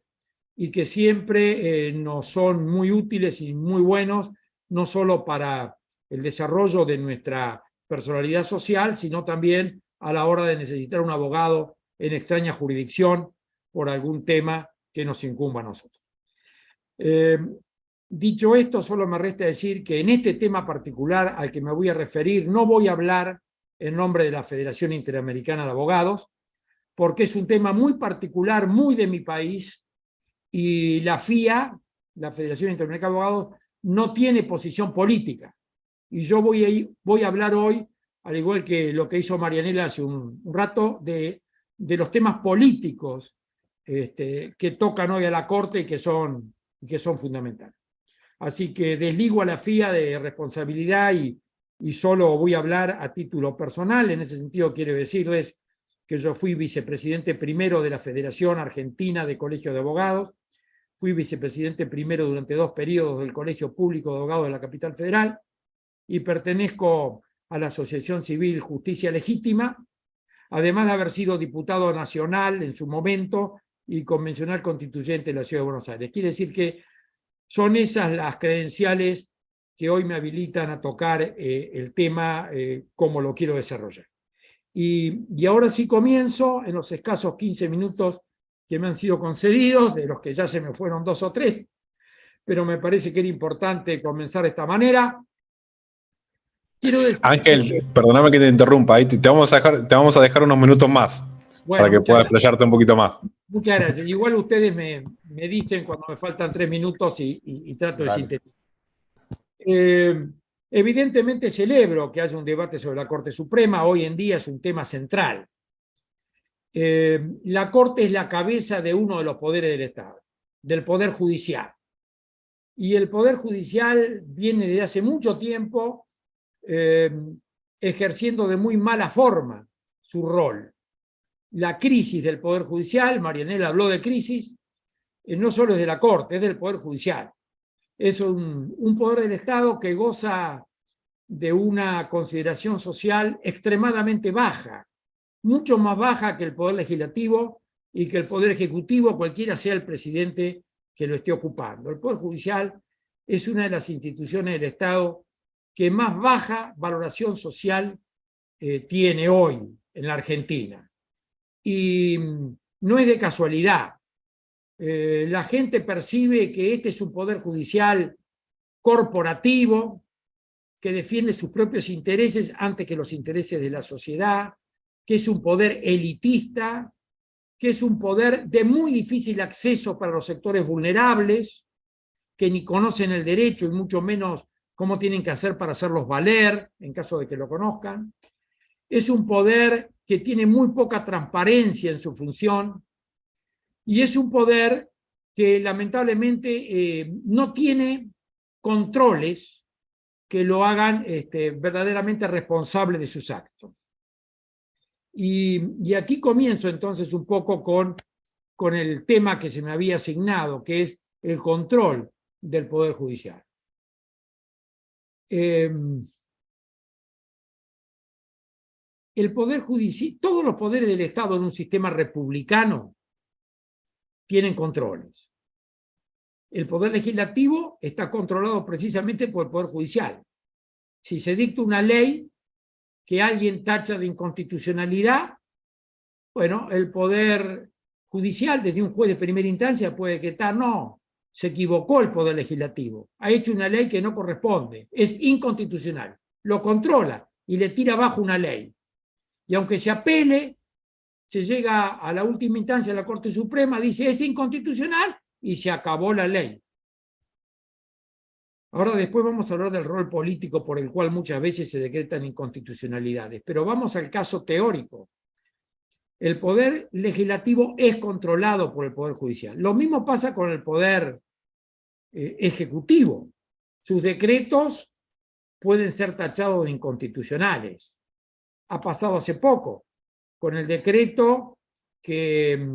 [SPEAKER 5] y que siempre nos son muy útiles y muy buenos, no solo para el desarrollo de nuestra personalidad social, sino también a la hora de necesitar un abogado en extraña jurisdicción por algún tema que nos incumba a nosotros. Dicho esto, solo me resta decir que en este tema particular al que me voy a referir, no voy a hablar en nombre de la Federación Interamericana de Abogados, porque es un tema muy particular, muy de mi país, y la FIA, la Federación Interamericana de Abogados, no tiene posición política. Y yo voy a hablar hoy, al igual que lo que hizo Marianela hace un rato, de los temas políticos que tocan hoy a la Corte y que son fundamentales. Así que desligo a la FIA de responsabilidad y solo voy a hablar a título personal. En ese sentido quiero decirles que yo fui vicepresidente primero de la Federación Argentina de Colegios de Abogados, fui vicepresidente primero durante 2 periodos del Colegio Público de Abogados de la Capital Federal y pertenezco a la Asociación Civil Justicia Legítima, además de haber sido diputado nacional en su momento y convencional constituyente de la Ciudad de Buenos Aires. Quiere decir que son esas las credenciales que hoy me habilitan a tocar el tema como lo quiero desarrollar. Y ahora sí comienzo en los escasos 15 minutos que me han sido concedidos, de los que ya se me fueron 2 o 3, pero me parece que era importante comenzar de esta manera. Quiero decir
[SPEAKER 1] Ángel, perdóname que te interrumpa, ahí te vamos a dejar unos minutos más, bueno, para que puedas explayarte un poquito más.
[SPEAKER 5] Muchas gracias. Igual ustedes me dicen cuando me faltan 3 minutos y trato de sintetizar. Evidentemente celebro que haya un debate sobre la Corte Suprema, hoy en día es un tema central. La Corte es la cabeza de uno de los poderes del Estado, del Poder Judicial. Y el Poder Judicial viene desde hace mucho tiempo ejerciendo de muy mala forma su rol. La crisis del Poder Judicial, Marianela habló de crisis, no solo es de la Corte, es del Poder Judicial. Es un poder del Estado que goza de una consideración social extremadamente baja, mucho más baja que el Poder Legislativo y que el Poder Ejecutivo, cualquiera sea el presidente que lo esté ocupando. El Poder Judicial es una de las instituciones del Estado que más baja valoración social tiene hoy en la Argentina. Y no es de casualidad. La gente percibe que este es un Poder Judicial corporativo, que defiende sus propios intereses antes que los intereses de la sociedad, que es un poder elitista, que es un poder de muy difícil acceso para los sectores vulnerables, que ni conocen el derecho y mucho menos cómo tienen que hacer para hacerlos valer, en caso de que lo conozcan. Es un poder que tiene muy poca transparencia en su función y es un poder que lamentablemente no tiene controles que lo hagan verdaderamente responsable de sus actos. Y aquí comienzo entonces un poco con el tema que se me había asignado, que es el control del Poder Judicial. El Poder Judicial, todos los poderes del Estado en un sistema republicano tienen controles. El Poder Legislativo está controlado precisamente por el Poder Judicial. Si se dicta una ley que alguien tacha de inconstitucionalidad, bueno, el Poder Judicial, desde un juez de primera instancia, puede decretar, no, se equivocó el Poder Legislativo, ha hecho una ley que no corresponde, es inconstitucional. Lo controla y le tira abajo una ley. Y aunque se apele, se llega a la última instancia de la Corte Suprema, dice es inconstitucional y se acabó la ley. Ahora después vamos a hablar del rol político por el cual muchas veces se decretan inconstitucionalidades, pero vamos al caso teórico. El Poder Legislativo es controlado por el Poder Judicial. Lo mismo pasa con el Poder Ejecutivo. Sus decretos pueden ser tachados de inconstitucionales. Ha pasado hace poco con el decreto que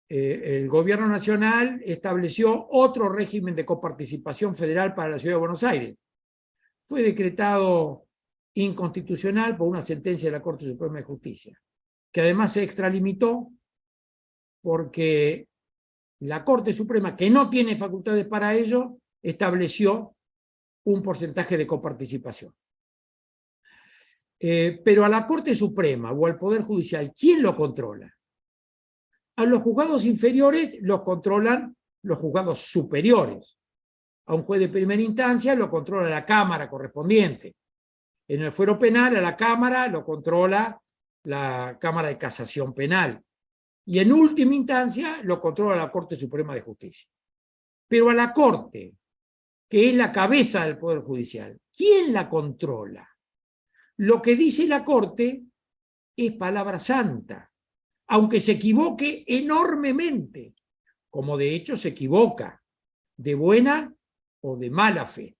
[SPEAKER 5] el Gobierno Nacional estableció otro régimen de coparticipación federal para la Ciudad de Buenos Aires. Fue decretado inconstitucional por una sentencia de la Corte Suprema de Justicia, que además se extralimitó porque la Corte Suprema, que no tiene facultades para ello, estableció un porcentaje de coparticipación. Pero a la Corte Suprema o al Poder Judicial, ¿quién lo controla? A los juzgados inferiores los controlan los juzgados superiores. A un juez de primera instancia lo controla la Cámara correspondiente. En el fuero penal, a la Cámara lo controla la Cámara de Casación Penal. Y en última instancia lo controla la Corte Suprema de Justicia. Pero a la Corte, que es la cabeza del Poder Judicial, ¿quién la controla? Lo que dice la Corte es palabra santa, aunque se equivoque enormemente, como de hecho se equivoca, de buena o de mala fe.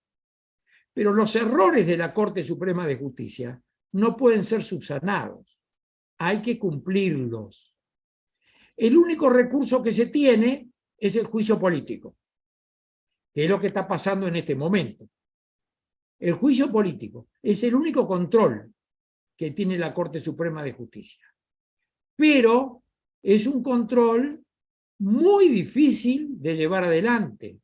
[SPEAKER 5] Pero los errores de la Corte Suprema de Justicia no pueden ser subsanados, hay que cumplirlos. El único recurso que se tiene es el juicio político, que es lo que está pasando en este momento. El juicio político es el único control que tiene la Corte Suprema de Justicia. Pero es un control muy difícil de llevar adelante,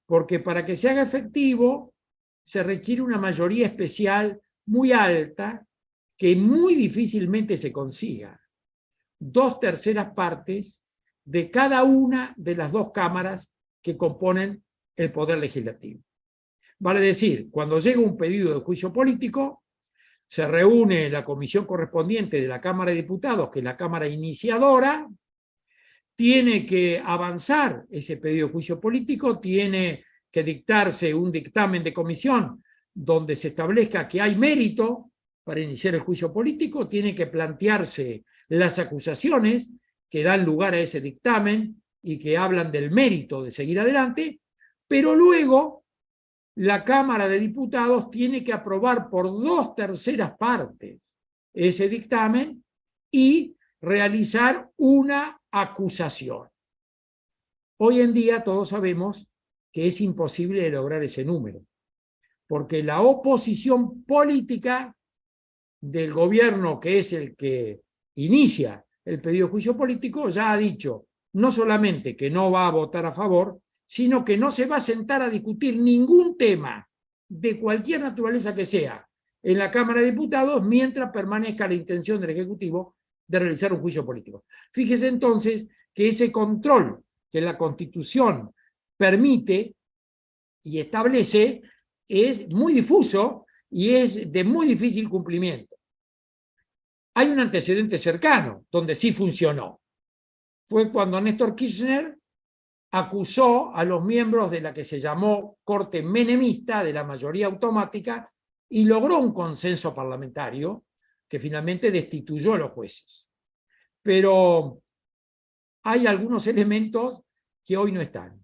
[SPEAKER 5] porque para que se haga efectivo se requiere una mayoría especial muy alta que muy difícilmente se consiga. 2/3 partes de cada una de las dos cámaras que componen el Poder Legislativo. Vale decir, cuando llega un pedido de juicio político, se reúne la comisión correspondiente de la Cámara de Diputados, que es la Cámara iniciadora, tiene que avanzar ese pedido de juicio político, tiene que dictarse un dictamen de comisión donde se establezca que hay mérito para iniciar el juicio político, tiene que plantearse las acusaciones que dan lugar a ese dictamen y que hablan del mérito de seguir adelante, pero luego la Cámara de Diputados tiene que aprobar por 2/3 partes ese dictamen y realizar una acusación. Hoy en día todos sabemos que es imposible lograr ese número, porque la oposición política del gobierno, que es el que inicia el pedido de juicio político, ya ha dicho no solamente que no va a votar a favor, sino que no se va a sentar a discutir ningún tema de cualquier naturaleza que sea en la Cámara de Diputados mientras permanezca la intención del Ejecutivo de realizar un juicio político. Fíjese entonces que ese control que la Constitución permite y establece es muy difuso y es de muy difícil cumplimiento. Hay un antecedente cercano donde sí funcionó. Fue cuando Néstor Kirchner acusó a los miembros de la que se llamó Corte Menemista, de la mayoría automática, y logró un consenso parlamentario que finalmente destituyó a los jueces. Pero hay algunos elementos que hoy no están.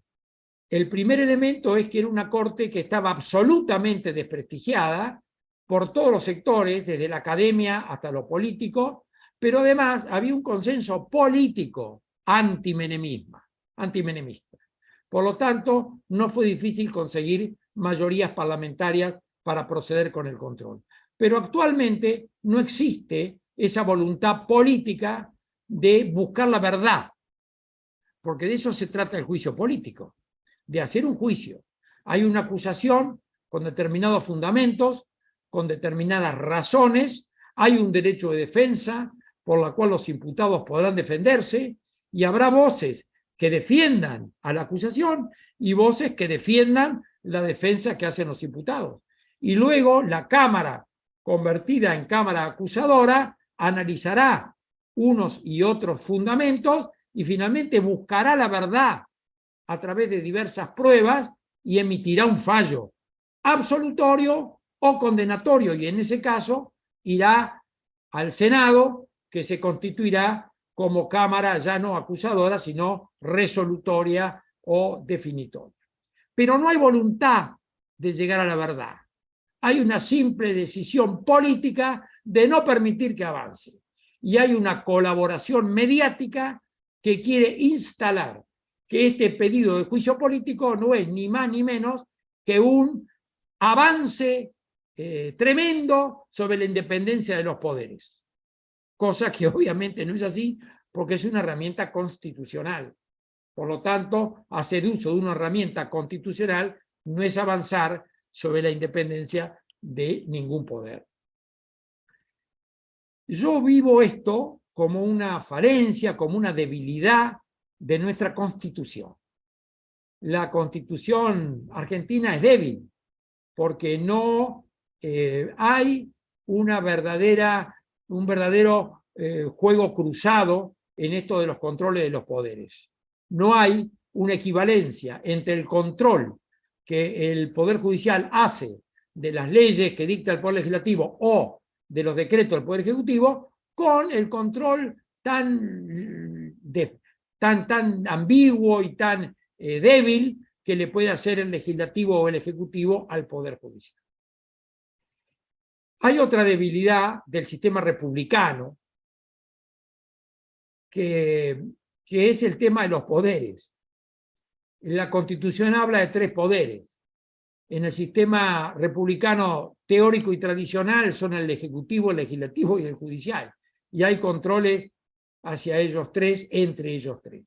[SPEAKER 5] El primer elemento es que era una corte que estaba absolutamente desprestigiada por todos los sectores, desde la academia hasta lo político, pero además había un consenso político antimenemista. Por lo tanto, no fue difícil conseguir mayorías parlamentarias para proceder con el control. Pero actualmente no existe esa voluntad política de buscar la verdad, porque de eso se trata el juicio político, de hacer un juicio. Hay una acusación con determinados fundamentos, con determinadas razones, hay un derecho de defensa por la cual los imputados podrán defenderse, y habrá voces que defiendan a la acusación y voces que defiendan la defensa que hacen los imputados. Y luego la Cámara, convertida en Cámara acusadora, analizará unos y otros fundamentos y finalmente buscará la verdad a través de diversas pruebas y emitirá un fallo absolutorio o condenatorio, y en ese caso irá al Senado, que se constituirá como Cámara ya no acusadora, sino resolutoria o definitoria. Pero no hay voluntad de llegar a la verdad. Hay una simple decisión política de no permitir que avance. Y hay una colaboración mediática que quiere instalar que este pedido de juicio político no es ni más ni menos que un avance tremendo sobre la independencia de los poderes. Cosa que obviamente no es así, porque es una herramienta constitucional. Por lo tanto, hacer uso de una herramienta constitucional no es avanzar sobre la independencia de ningún poder. Yo vivo esto como una falencia, como una debilidad de nuestra Constitución. La Constitución argentina es débil porque no hay un verdadero juego cruzado en esto de los controles de los poderes. No hay una equivalencia entre el control que el Poder Judicial hace de las leyes que dicta el Poder Legislativo o de los decretos del Poder Ejecutivo con el control tan ambiguo y tan débil que le puede hacer el Legislativo o el Ejecutivo al Poder Judicial. Hay otra debilidad del sistema republicano, que es el tema de los poderes. La Constitución habla de 3 poderes. En el sistema republicano teórico y tradicional son el Ejecutivo, el Legislativo y el Judicial. Y hay controles hacia ellos 3, entre ellos 3.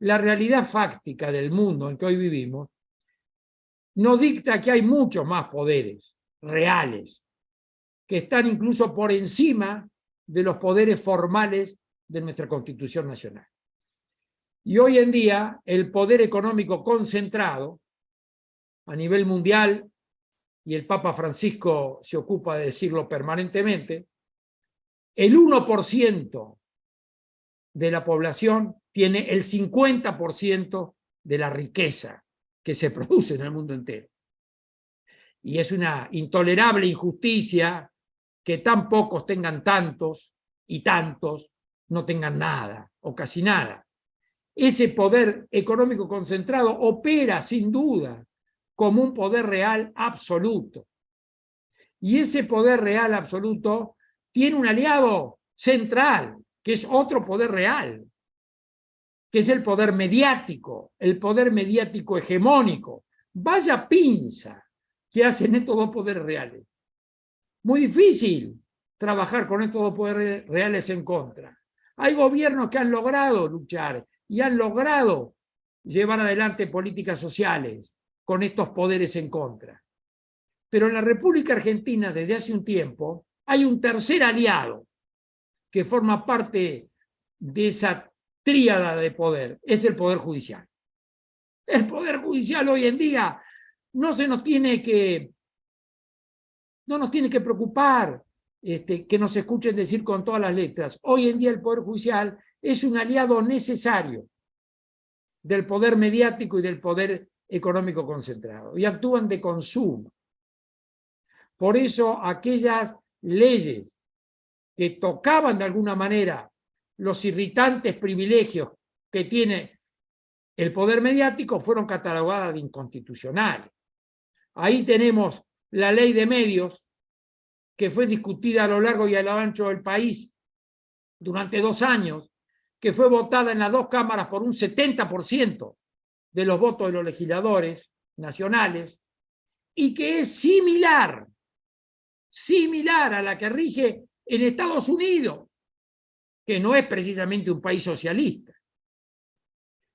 [SPEAKER 5] La realidad fáctica del mundo en que hoy vivimos nos dicta que hay muchos más poderes reales, que están incluso por encima de los poderes formales de nuestra Constitución Nacional. Y hoy en día el poder económico concentrado a nivel mundial, y el Papa Francisco se ocupa de decirlo permanentemente, el 1% de la población tiene el 50% de la riqueza que se produce en el mundo entero. Y es una intolerable injusticia que tan pocos tengan tantos y tantos no tengan nada o casi nada. Ese poder económico concentrado opera sin duda como un poder real absoluto. Y ese poder real absoluto tiene un aliado central, que es otro poder real, que es el poder mediático hegemónico. Vaya pinza que hacen estos 2 poderes reales. Muy difícil trabajar con estos 2 poderes reales en contra, Hay gobiernos que han logrado luchar y han logrado llevar adelante políticas sociales con estos poderes en contra. Pero en la República Argentina, desde hace un tiempo, hay un tercer aliado que forma parte de esa tríada de poder, es el Poder Judicial. El Poder Judicial hoy en día no nos tiene que preocupar que nos escuchen decir con todas las letras. Hoy en día el Poder Judicial es un aliado necesario del poder mediático y del poder económico concentrado, y actúan de consumo. Por eso aquellas leyes que tocaban de alguna manera los irritantes privilegios que tiene el poder mediático fueron catalogadas de inconstitucionales. Ahí tenemos la ley de medios, que fue discutida a lo largo y a lo ancho del país durante 2 años, que fue votada en las 2 cámaras por un 70% de los votos de los legisladores nacionales, y que es similar a la que rige en Estados Unidos, que no es precisamente un país socialista.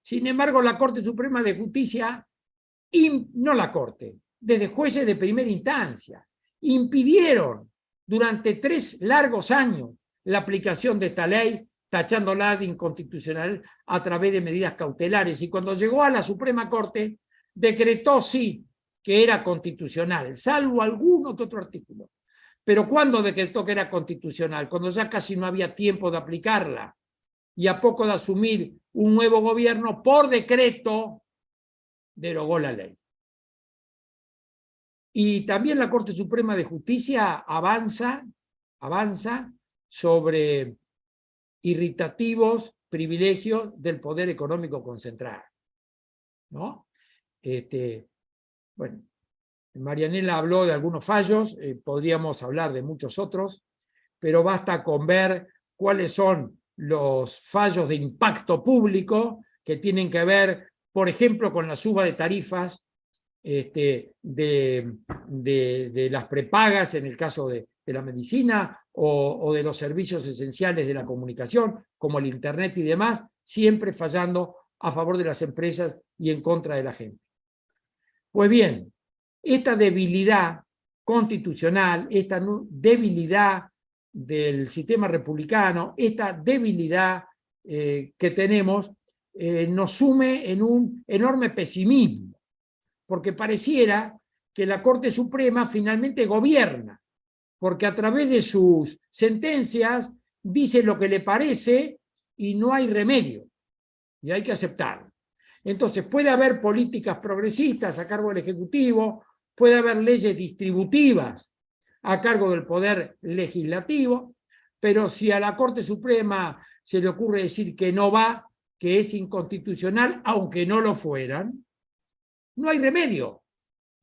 [SPEAKER 5] Sin embargo, la Corte Suprema de Justicia, no la Corte, desde jueces de primera instancia, impidieron durante 3 largos años la aplicación de esta ley, tachándola de inconstitucional a través de medidas cautelares. Y cuando llegó a la Suprema Corte, decretó sí que era constitucional, salvo alguno que otro artículo. Pero ¿cuándo decretó que era constitucional? Cuando ya casi no había tiempo de aplicarla y a poco de asumir un nuevo gobierno, por decreto derogó la ley. Y también la Corte Suprema de Justicia avanza sobre irritativos privilegios del poder económico concentrado, ¿no? Bueno, Marianela habló de algunos fallos, podríamos hablar de muchos otros, pero basta con ver cuáles son los fallos de impacto público que tienen que ver, por ejemplo, con la suba de tarifas de las prepagas en el caso de la medicina o de los servicios esenciales de la comunicación, como el Internet y demás, siempre fallando a favor de las empresas y en contra de la gente. Pues bien, esta debilidad constitucional, esta debilidad del sistema republicano, esta debilidad que tenemos, nos sume en un enorme pesimismo, porque pareciera que la Corte Suprema finalmente gobierna, porque a través de sus sentencias dice lo que le parece y no hay remedio, y hay que aceptarlo. Entonces puede haber políticas progresistas a cargo del Ejecutivo, puede haber leyes distributivas a cargo del Poder Legislativo, pero si a la Corte Suprema se le ocurre decir que no va, que es inconstitucional, aunque no lo fueran, no hay remedio.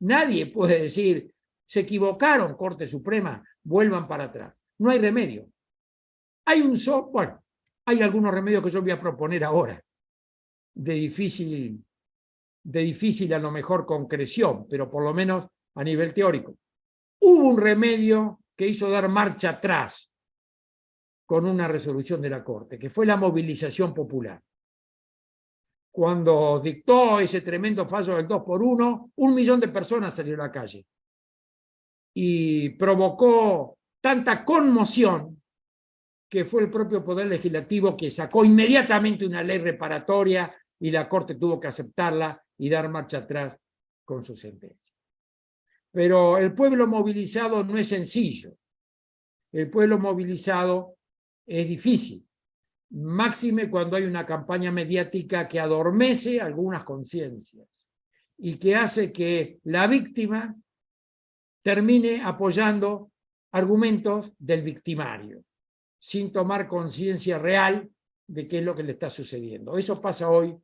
[SPEAKER 5] Nadie puede decir, se equivocaron, Corte Suprema, vuelvan para atrás. No hay remedio. Hay algunos remedios que yo voy a proponer ahora, de difícil a lo mejor concreción, pero por lo menos a nivel teórico. Hubo un remedio que hizo dar marcha atrás con una resolución de la Corte, que fue la movilización popular. Cuando dictó ese tremendo fallo del 2x1, 1 millón de personas salieron a la calle. Y provocó tanta conmoción que fue el propio Poder Legislativo que sacó inmediatamente una ley reparatoria y la Corte tuvo que aceptarla y dar marcha atrás con su sentencia. Pero el pueblo movilizado no es sencillo. El pueblo movilizado es difícil. Máxime cuando hay una campaña mediática que adormece algunas conciencias y que hace que la víctima termine apoyando argumentos del victimario, sin tomar conciencia real de qué es lo que le está sucediendo. Eso pasa hoy,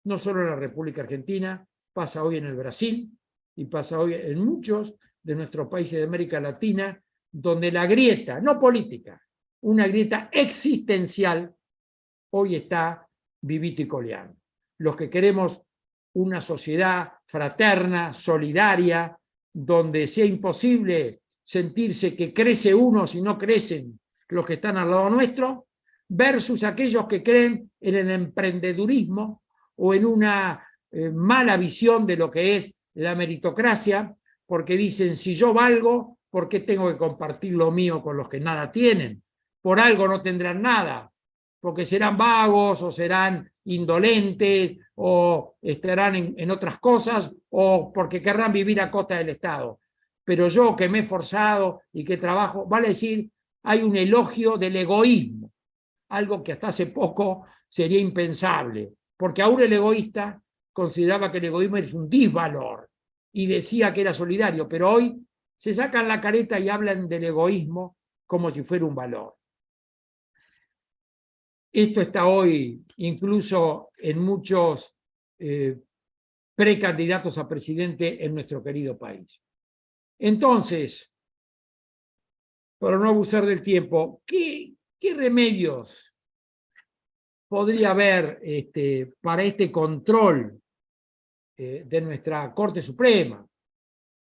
[SPEAKER 5] no solo en la República Argentina, pasa hoy en el Brasil y pasa hoy en muchos de nuestros países de América Latina, donde la grieta, no política, una grieta existencial, hoy está vivito y coleando. Los que queremos una sociedad fraterna, solidaria, donde sea imposible sentirse que crece uno si no crecen los que están al lado nuestro, versus aquellos que creen en el emprendedurismo o en una mala visión de lo que es la meritocracia, porque dicen, si yo valgo, ¿por qué tengo que compartir lo mío con los que nada tienen? Por algo no tendrán nada, porque serán vagos o serán indolentes o estarán en otras cosas o porque querrán vivir a costa del Estado. Pero yo que me he esforzado y que trabajo, vale decir, hay un elogio del egoísmo, algo que hasta hace poco sería impensable, porque aún el egoísta consideraba que el egoísmo es un disvalor y decía que era solidario, pero hoy se sacan la careta y hablan del egoísmo como si fuera un valor. Esto está hoy incluso en muchos precandidatos a presidente en nuestro querido país. Entonces, para no abusar del tiempo, ¿qué remedios podría haber para este control de nuestra Corte Suprema,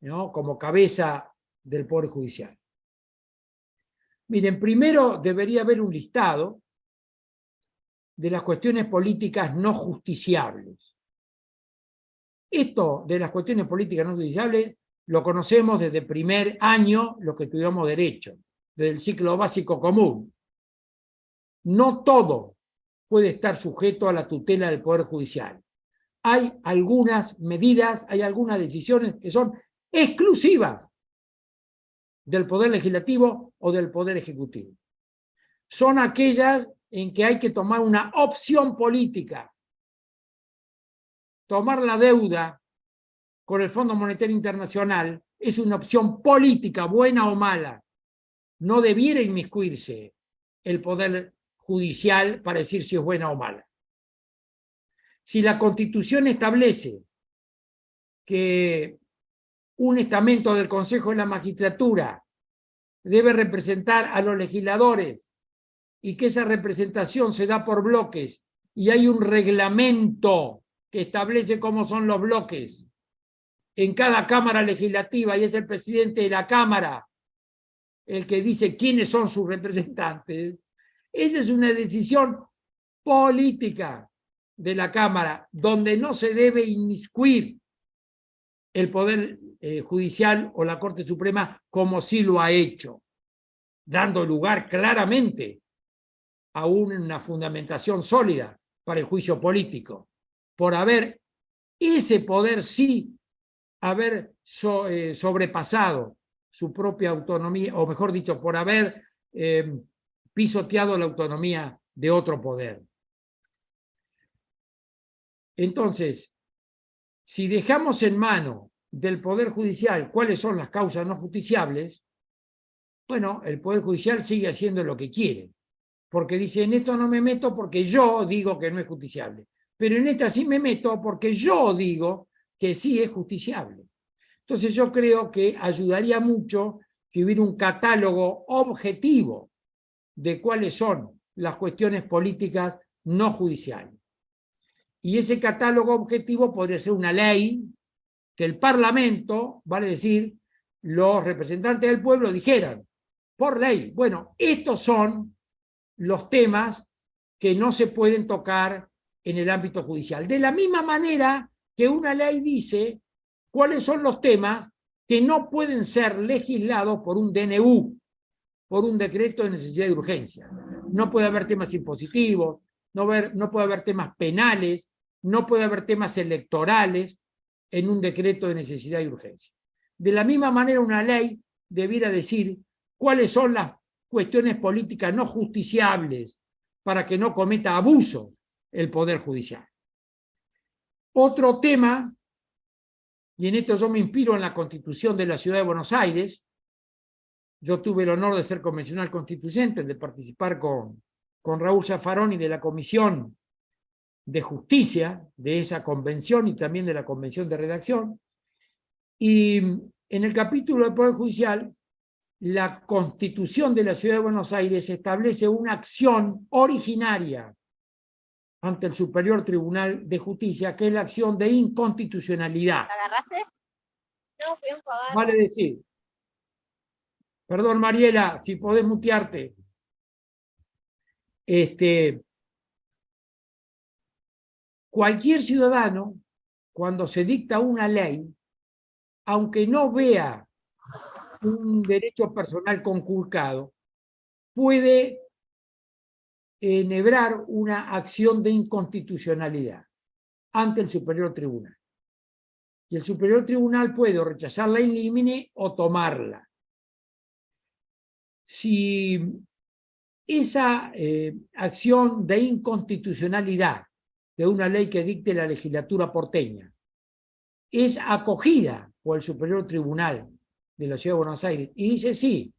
[SPEAKER 5] ¿no?, como cabeza del Poder Judicial? Miren, primero debería haber un listado de las cuestiones políticas no justiciables. Esto de las cuestiones políticas no justiciables lo conocemos desde el primer año, los que estudiamos Derecho, desde el ciclo básico común. No todo puede estar sujeto a la tutela del Poder Judicial. Hay algunas medidas, hay algunas decisiones que son exclusivas del Poder Legislativo o del Poder Ejecutivo. Son aquellas en que hay que tomar una opción política. Tomar la deuda con el Fondo Monetario Internacional es una opción política, buena o mala. No debiera inmiscuirse el Poder Judicial para decir si es buena o mala. Si la Constitución establece que un estamento del Consejo de la Magistratura debe representar a los legisladores y que esa representación se da por bloques y hay un reglamento que establece cómo son los bloques en cada Cámara Legislativa y es el presidente de la Cámara el que dice quiénes son sus representantes, esa es una decisión política de la Cámara, donde no se debe inmiscuir el Poder Judicial o la Corte Suprema como sí lo ha hecho, dando lugar claramente a una fundamentación sólida para el juicio político, por haber ese poder sí haber sobrepasado su propia autonomía, o mejor dicho, por haber pisoteado la autonomía de otro poder. Entonces, si dejamos en mano del Poder Judicial cuáles son las causas no justiciables, bueno, el Poder Judicial sigue haciendo lo que quiere, porque dice, en esto no me meto porque yo digo que no es justiciable, pero en esta sí me meto porque yo digo que sí es justiciable. Entonces yo creo que ayudaría mucho que hubiera un catálogo objetivo de cuáles son las cuestiones políticas no judiciales. Y ese catálogo objetivo podría ser una ley que el Parlamento, vale decir, los representantes del pueblo dijeran, por ley, bueno, estos son los temas que no se pueden tocar en el ámbito judicial. De la misma manera que una ley dice cuáles son los temas que no pueden ser legislados por un DNU, por un decreto de necesidad y urgencia. No puede haber temas impositivos, no puede haber temas penales, no puede haber temas electorales en un decreto de necesidad y urgencia. De la misma manera, una ley debiera decir cuáles son las cuestiones políticas no justiciables para que no cometa abuso el Poder Judicial. Otro tema, y en esto yo me inspiro en la Constitución de la Ciudad de Buenos Aires. Yo tuve el honor de ser convencional constituyente, de participar con Raúl Zaffaroni de la Comisión de Justicia de esa convención y también de la Convención de Redacción. Y en el capítulo del Poder Judicial, la Constitución de la Ciudad de Buenos Aires establece una acción originaria ante el Superior Tribunal de Justicia, que es la acción de inconstitucionalidad.
[SPEAKER 6] ¿La agarraste? No, fui a enjuagar.
[SPEAKER 5] Vale decir, perdón Mariela, si podés mutearte. Cualquier ciudadano, cuando se dicta una ley, aunque no vea un derecho personal conculcado, puede enhebrar una acción de inconstitucionalidad ante el Superior Tribunal. Y el Superior Tribunal puede rechazarla in limine o tomarla. Si esa acción de inconstitucionalidad de una ley que dicte la legislatura porteña es acogida por el Superior Tribunal de la Ciudad de Buenos Aires y dice sí,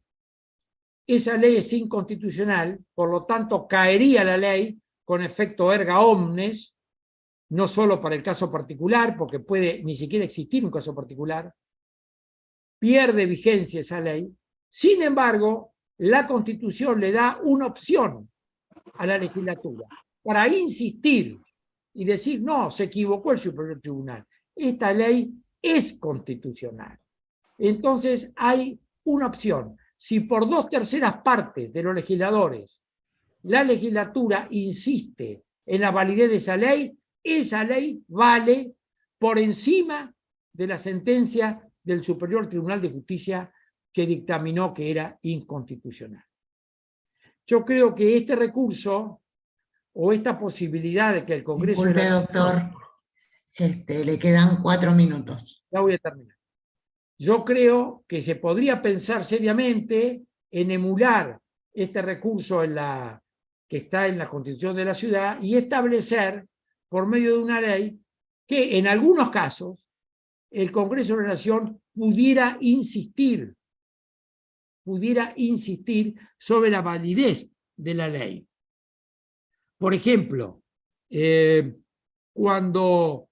[SPEAKER 5] esa ley es inconstitucional, por lo tanto caería la ley con efecto erga omnes, no solo para el caso particular, porque puede ni siquiera existir un caso particular, pierde vigencia esa ley. Sin embargo, la Constitución le da una opción a la legislatura para insistir y decir, no, se equivocó el Superior Tribunal, esta ley es constitucional. Entonces hay una opción. Si por 2/3 partes de los legisladores la legislatura insiste en la validez de esa ley vale por encima de la sentencia del Superior Tribunal de Justicia que dictaminó que era inconstitucional. Yo creo que este recurso o esta posibilidad de que el Congreso...
[SPEAKER 2] Disculpe, doctor, le quedan 4 minutos.
[SPEAKER 5] Ya voy a terminar. Yo creo que se podría pensar seriamente en emular este recurso que está en la Constitución de la ciudad y establecer, por medio de una ley, que en algunos casos el Congreso de la Nación pudiera insistir sobre la validez de la ley. Por ejemplo, cuando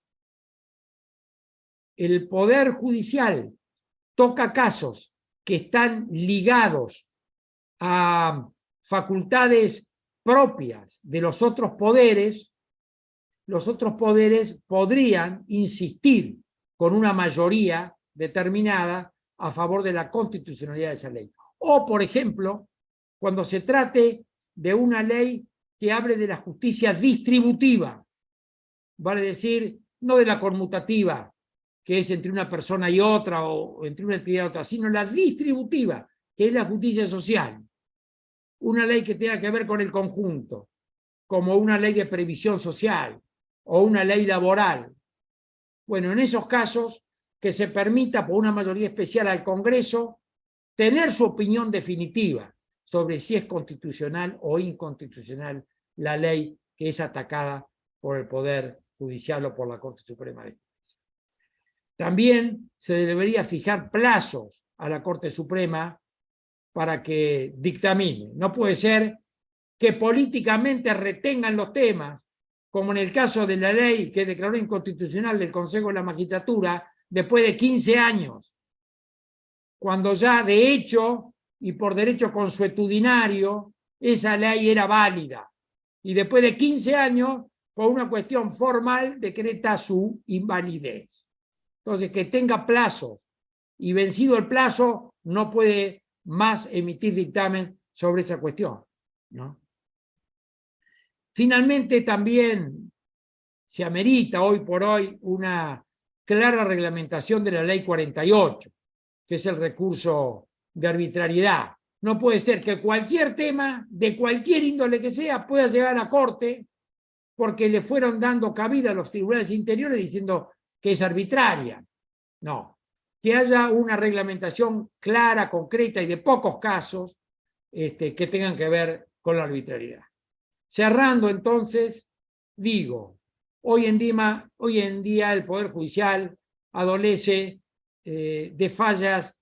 [SPEAKER 5] el Poder Judicial toca casos que están ligados a facultades propias de los otros poderes podrían insistir con una mayoría determinada a favor de la constitucionalidad de esa ley. O, por ejemplo, cuando se trate de una ley que hable de la justicia distributiva, vale decir, no de la conmutativa, que es entre una persona y otra, o entre una entidad y otra, sino la distributiva, que es la justicia social. Una ley que tenga que ver con el conjunto, como una ley de previsión social, o una ley laboral. Bueno, en esos casos, que se permita por una mayoría especial al Congreso tener su opinión definitiva sobre si es constitucional o inconstitucional la ley que es atacada por el Poder Judicial o por la Corte Suprema de Justicia. También se debería fijar plazos a la Corte Suprema para que dictamine. No puede ser que políticamente retengan los temas, como en el caso de la ley que declaró inconstitucional del Consejo de la Magistratura después de 15 años, cuando ya de hecho y por derecho consuetudinario esa ley era válida. Y después de 15 años, por una cuestión formal, decreta su invalidez. Entonces, que tenga plazo y vencido el plazo, no puede más emitir dictamen sobre esa cuestión, ¿no? Finalmente, también se amerita hoy por hoy una clara reglamentación de la Ley 48, que es el recurso de arbitrariedad. No puede ser que cualquier tema, de cualquier índole que sea, pueda llegar a la Corte porque le fueron dando cabida a los tribunales interiores diciendo que es arbitraria. No, que haya una reglamentación clara, concreta y de pocos casos que tengan que ver con la arbitrariedad. Cerrando entonces, digo, hoy en día el Poder Judicial adolece de fallas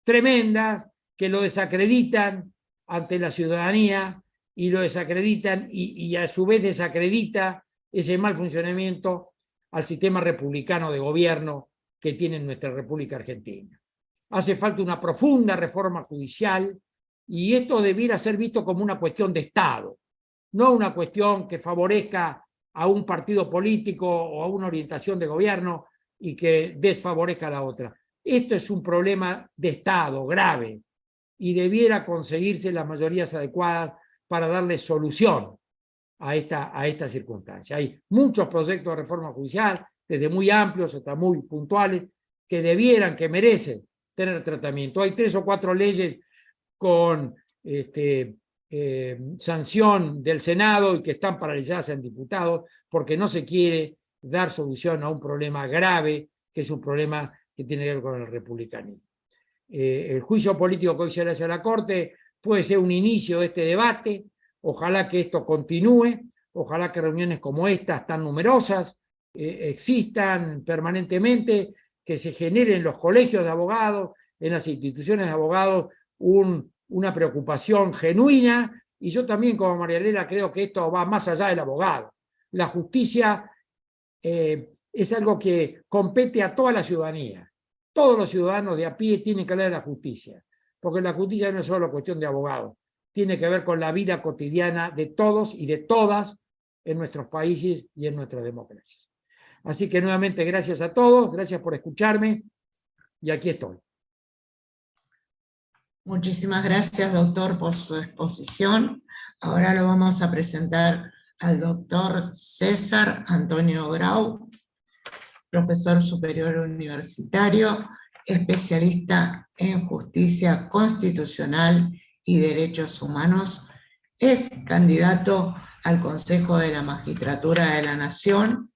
[SPEAKER 5] tremendas que lo desacreditan ante la ciudadanía y lo desacreditan y a su vez desacredita ese mal funcionamiento al sistema republicano de gobierno que tiene nuestra República Argentina. Hace falta una profunda reforma judicial y esto debiera ser visto como una cuestión de Estado, no una cuestión que favorezca a un partido político o a una orientación de gobierno y que desfavorezca a la otra. Esto es un problema de Estado grave y debiera conseguirse las mayorías adecuadas para darle solución a esta circunstancia. Hay muchos proyectos de reforma judicial, desde muy amplios hasta muy puntuales, que debieran, que merecen tener tratamiento. Hay 3 o 4 leyes con sanción del Senado y que están paralizadas en diputados porque no se quiere dar solución a un problema grave, que es un problema que tiene que ver con el republicanismo. El juicio político que hoy se le hace a la Corte puede ser un inicio de este debate. Ojalá que esto continúe, ojalá que reuniones como estas tan numerosas existan permanentemente, que se generen en los colegios de abogados, en las instituciones de abogados, una preocupación genuina, y yo también como Marianela creo que esto va más allá del abogado. La justicia es algo que compete a toda la ciudadanía. Todos los ciudadanos de a pie tienen que hablar de la justicia, porque la justicia no es solo cuestión de abogados, tiene que ver con la vida cotidiana de todos y de todas en nuestros países y en nuestras democracias. Así que nuevamente gracias a todos, gracias por escucharme, y aquí estoy.
[SPEAKER 2] Muchísimas gracias, doctor, por su exposición. Ahora lo vamos a presentar al doctor César Antonio Grau, profesor superior universitario, especialista en justicia constitucional y derechos humanos. Es candidato al Consejo de la Magistratura de la Nación,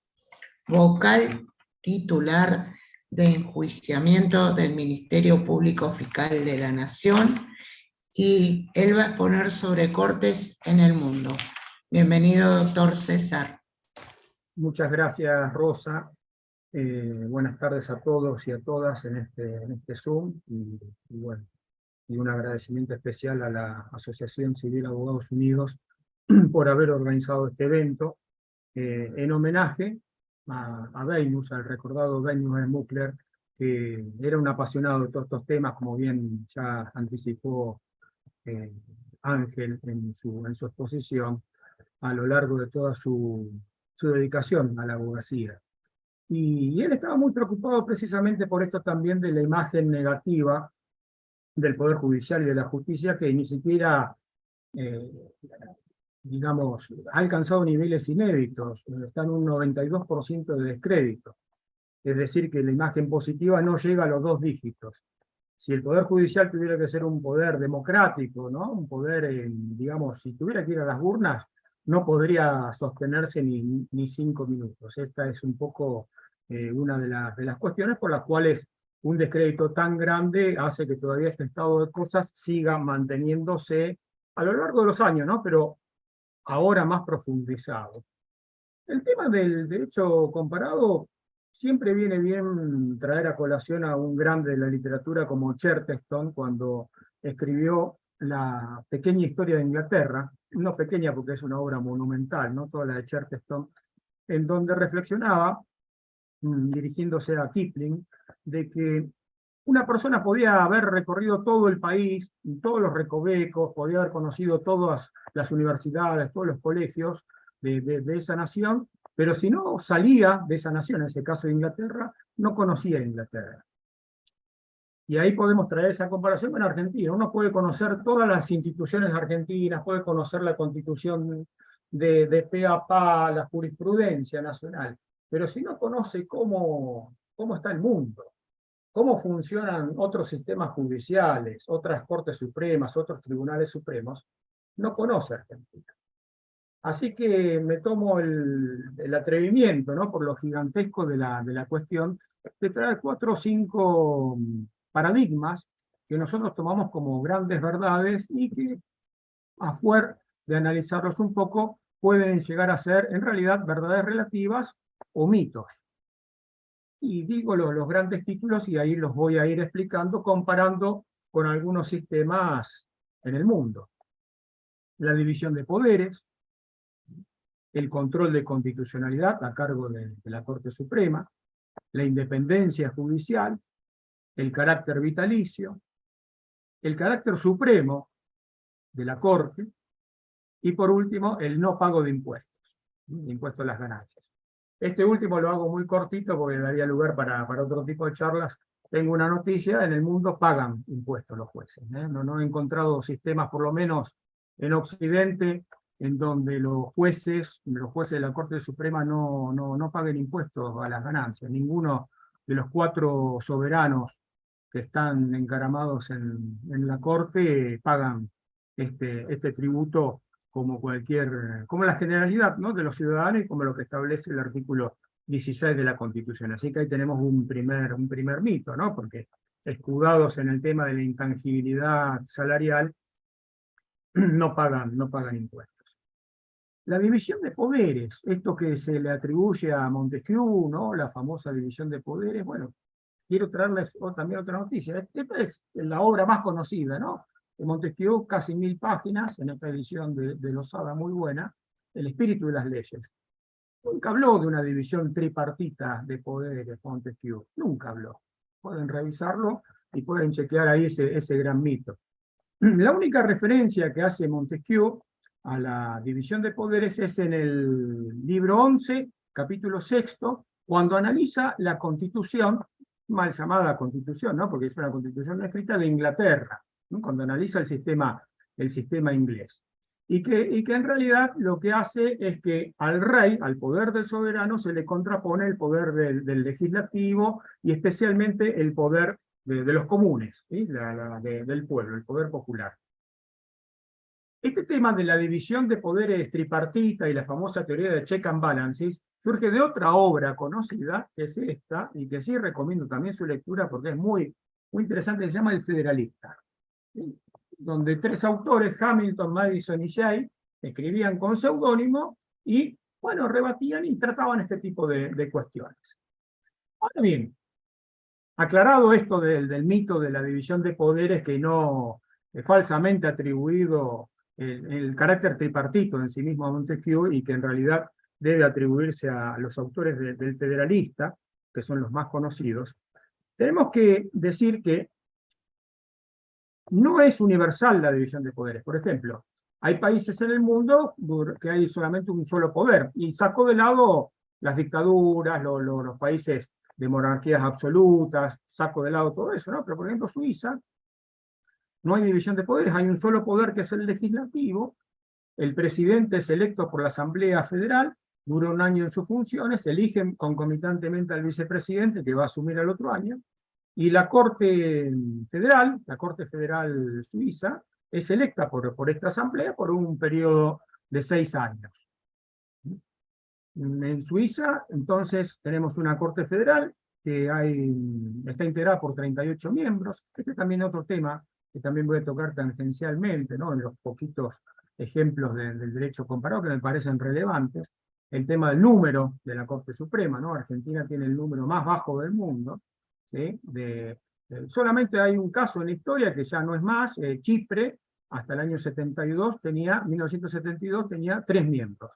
[SPEAKER 2] vocal titular de enjuiciamiento del Ministerio Público Fiscal de la Nación, y él va a exponer sobre cortes en el mundo. Bienvenido, doctor César.
[SPEAKER 7] Muchas gracias, Rosa. Buenas tardes a todos y a todas en este Zoom, y bueno, y un agradecimiento especial a la Asociación Civil Abogados Unidos por haber organizado este evento, en homenaje a Beinus, al recordado Beinus de Muckler, que era un apasionado de todos estos temas, como bien ya anticipó Ángel en su exposición, a lo largo de toda su dedicación a la abogacía. Y él estaba muy preocupado precisamente por esto también de la imagen negativa del Poder Judicial y de la justicia, que ni siquiera digamos, ha alcanzado niveles inéditos, está en un 92% de descrédito. Es decir, que la imagen positiva no llega a los 2 dígitos. Si el Poder Judicial tuviera que ser un poder democrático, ¿no? Un poder, digamos, si tuviera que ir a las urnas, no podría sostenerse ni 5 minutos. Esta es un poco una de las cuestiones por las cuales un descrédito tan grande hace que todavía este estado de cosas siga manteniéndose a lo largo de los años, ¿no? Pero ahora más profundizado. El tema del derecho comparado siempre viene bien traer a colación a un grande de la literatura como Chesterton, cuando escribió La pequeña historia de Inglaterra, no pequeña porque es una obra monumental, ¿no? Toda la de Chesterton, en donde reflexionaba, dirigiéndose a Kipling, de que una persona podía haber recorrido todo el país, todos los recovecos, podía haber conocido todas las universidades, todos los colegios de esa nación, pero si no salía de esa nación, en ese caso de Inglaterra, no conocía Inglaterra. Y ahí podemos traer esa comparación con Argentina. Uno puede conocer todas las instituciones argentinas, puede conocer la constitución de pe a pa, la jurisprudencia nacional, pero si no conoce cómo está el mundo, cómo funcionan otros sistemas judiciales, otras cortes supremas, otros tribunales supremos, no conoce Argentina. Así que me tomo el atrevimiento, ¿no? Por lo gigantesco de la cuestión, de traer 4 o 5 paradigmas que nosotros tomamos como grandes verdades y que, a fuer de analizarlos un poco, pueden llegar a ser, en realidad, verdades relativas o mitos. Y digo los grandes títulos y ahí los voy a ir explicando, comparando con algunos sistemas en el mundo. La división de poderes, el control de constitucionalidad a cargo de la Corte Suprema, la independencia judicial, el carácter vitalicio, el carácter supremo de la Corte, y por último, el no pago de impuestos a las ganancias. Este último lo hago muy cortito porque daría lugar para otro tipo de charlas. Tengo una noticia: en el mundo pagan impuestos los jueces. No he encontrado sistemas, por lo menos en Occidente, en donde los jueces de la Corte Suprema no paguen impuestos a las ganancias. Ninguno de los 4 soberanos que están encaramados en la Corte pagan este tributo como la generalidad, ¿no?, de los ciudadanos y como lo que establece el artículo 16 de la Constitución. Así que ahí tenemos un primer mito, ¿no?, porque escudados en el tema de la intangibilidad salarial, no pagan impuestos. La división de poderes, esto que se le atribuye a Montesquieu, ¿no?, la famosa división de poderes, bueno, quiero traerles también otra noticia. Esta es la obra más conocida, ¿no?, de Montesquieu, casi 1000 páginas, en esta edición de Losada muy buena, El espíritu de las leyes. Nunca habló de una división tripartita de poderes, Montesquieu, nunca habló. Pueden revisarlo y pueden chequear ahí ese gran mito. La única referencia que hace Montesquieu a la división de poderes es en el libro 11, capítulo 6, cuando analiza la Constitución, mal llamada Constitución, ¿no?, porque es una Constitución escrita de Inglaterra, ¿no?, cuando analiza el sistema inglés. Y que en realidad lo que hace es que al rey, al poder del soberano, se le contrapone el poder del legislativo y especialmente el poder de los comunes, ¿sí?, del pueblo, el poder popular. Este tema de la división de poderes tripartita y la famosa teoría de check and balances surge de otra obra conocida, que es esta, y que sí recomiendo también su lectura porque es muy interesante, se llama El Federalista, ¿sí?, donde 3 autores, Hamilton, Madison y Jay, escribían con seudónimo y, bueno, rebatían y trataban este tipo de cuestiones. Ahora bien, aclarado esto del mito de la división de poderes que no falsamente atribuido el carácter tripartito en sí mismo a Montesquieu y que en realidad debe atribuirse a los autores del Federalista, que son los más conocidos, tenemos que decir que no es universal la división de poderes. Por ejemplo, hay países en el mundo que hay solamente un solo poder, y saco de lado las dictaduras, los países de monarquías absolutas, saco de lado todo eso, ¿no? Pero por ejemplo Suiza, no hay división de poderes, hay un solo poder que es el legislativo, el presidente es electo por la Asamblea Federal, dura 1 año en sus funciones, eligen concomitantemente al vicepresidente que va a asumir el otro año, y la Corte Federal Suiza, es electa por esta Asamblea por un periodo de 6 años. En Suiza, entonces, tenemos una Corte Federal que está integrada por 38 miembros. Este es también otro tema que también voy a tocar tangencialmente, ¿no?, en los poquitos ejemplos del derecho comparado que me parecen relevantes. El tema del número de la Corte Suprema, ¿no? Argentina tiene el número más bajo del mundo, ¿sí? Solamente hay un caso en la historia que ya no es más, Chipre, hasta el año 1972 tenía 3 miembros.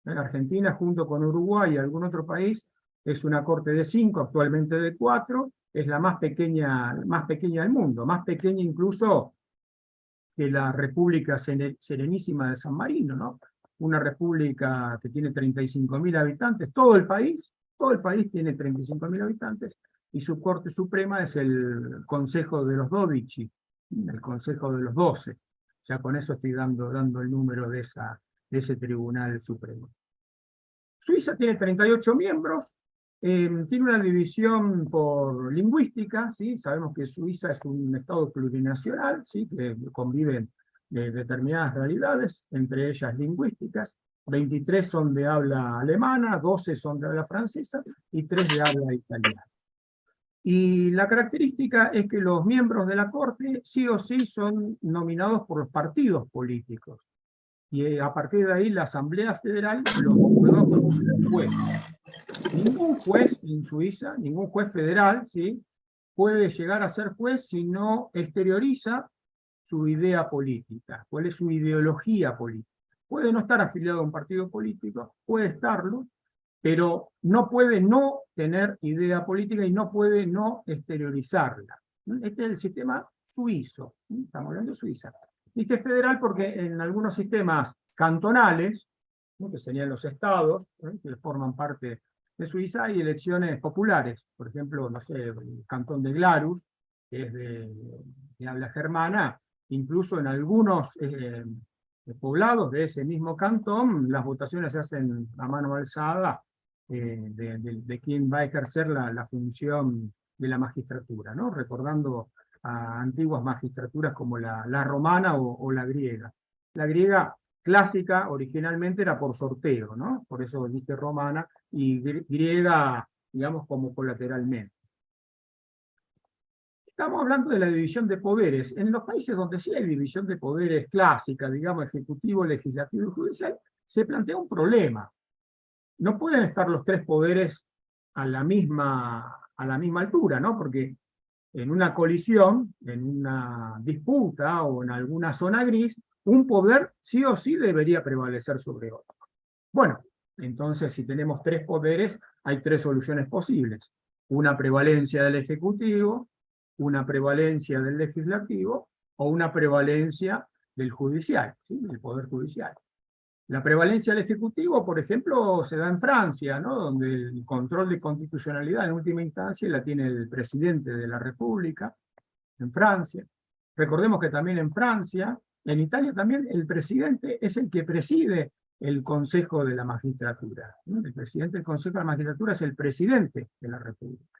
[SPEAKER 7] Argentina, junto con Uruguay y algún otro país, es una corte de 5, actualmente de 4, es la más pequeña del mundo, más pequeña incluso que la República Serenísima de San Marino, ¿no? Una república que tiene 35.000 habitantes, todo el país tiene 35.000 habitantes, y su Corte Suprema es el Consejo de los 12, el Consejo de los 12. Ya con eso estoy dando el número de ese Tribunal Supremo. Suiza tiene 38 miembros, tiene una división por lingüística, ¿sí? Sabemos que Suiza es un estado plurinacional, ¿sí?, que conviven determinadas realidades, entre ellas lingüísticas. 23 son de habla alemana, 12 son de habla francesa y 3 de habla italiana. Y la característica es que los miembros de la Corte sí o sí son nominados por los partidos políticos. Y a partir de ahí la Asamblea Federal los nombró como juez. Ningún juez en Suiza, ningún juez federal, ¿sí?, puede llegar a ser juez si no exterioriza su idea política, cuál es su ideología política. Puede no estar afiliado a un partido político, puede estarlo, pero no puede no tener idea política y no puede no exteriorizarla. Este es el sistema suizo, estamos hablando de Suiza. Dije federal porque en algunos sistemas cantonales, ¿no?, que serían los estados, que forman parte de Suiza, hay elecciones populares. Por ejemplo, no sé, el cantón de Glarus, que es de habla germana, incluso en algunos poblados de ese mismo cantón, las votaciones se hacen a mano alzada de quién va a ejercer la función de la magistratura, ¿no? Recordando a antiguas magistraturas como la romana o la griega. La griega clásica originalmente era por sorteo, ¿no? Por eso dije romana, y griega, digamos, como colateralmente. Estamos hablando de la división de poderes. En los países donde sí hay división de poderes clásica, digamos, ejecutivo, legislativo y judicial, se plantea un problema. No pueden estar los tres poderes a la misma altura, ¿no? Porque en una colisión, en una disputa o en alguna zona gris, un poder sí o sí debería prevalecer sobre otro. Bueno, entonces si tenemos tres poderes, hay tres soluciones posibles. Una prevalencia del Ejecutivo, una prevalencia del Legislativo o una prevalencia del Judicial, ¿sí? Del Poder Judicial. La prevalencia del Ejecutivo, por ejemplo, se da en Francia, ¿no? Donde el control de constitucionalidad en última instancia la tiene el presidente de la República, en Francia. Recordemos que también en Francia, en Italia también, el presidente es el que preside el Consejo de la Magistratura, ¿no? El presidente del Consejo de la Magistratura es el presidente de la República.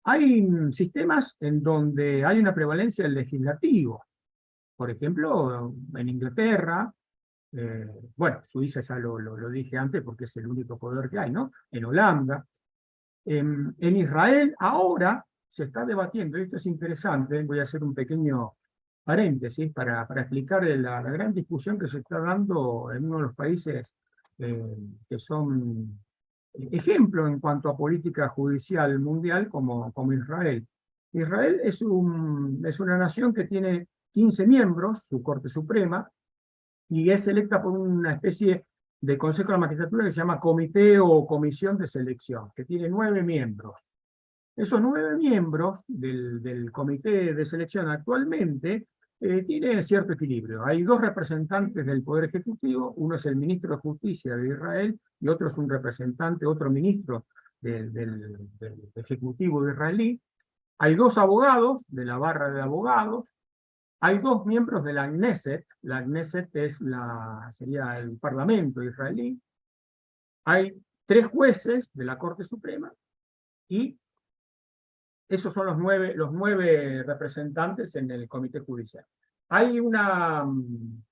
[SPEAKER 7] Hay sistemas en donde hay una prevalencia del legislativo. Por ejemplo, en Inglaterra, bueno, Suiza ya lo dije antes porque es el único poder que hay, ¿no? En Holanda. En Israel ahora se está debatiendo, y esto es interesante, voy a hacer un pequeño paréntesis para explicar la gran discusión que se está dando en uno de los países que son ejemplo en cuanto a política judicial mundial como Israel. Israel es una nación que tiene 15 miembros, su Corte Suprema, y es electa por una especie de Consejo de la Magistratura que se llama Comité o Comisión de Selección, que tiene 9 miembros. Esos 9 miembros del Comité de Selección actualmente tiene cierto equilibrio. Hay 2 representantes del Poder Ejecutivo, uno es el ministro de Justicia de Israel y otro es un representante, otro ministro del Ejecutivo israelí. Hay 2 abogados de la barra de abogados. Hay 2 miembros de la Knesset sería el Parlamento israelí. Hay 3 jueces de la Corte Suprema y esos son los 9 representantes en el Comité Judicial. Hay un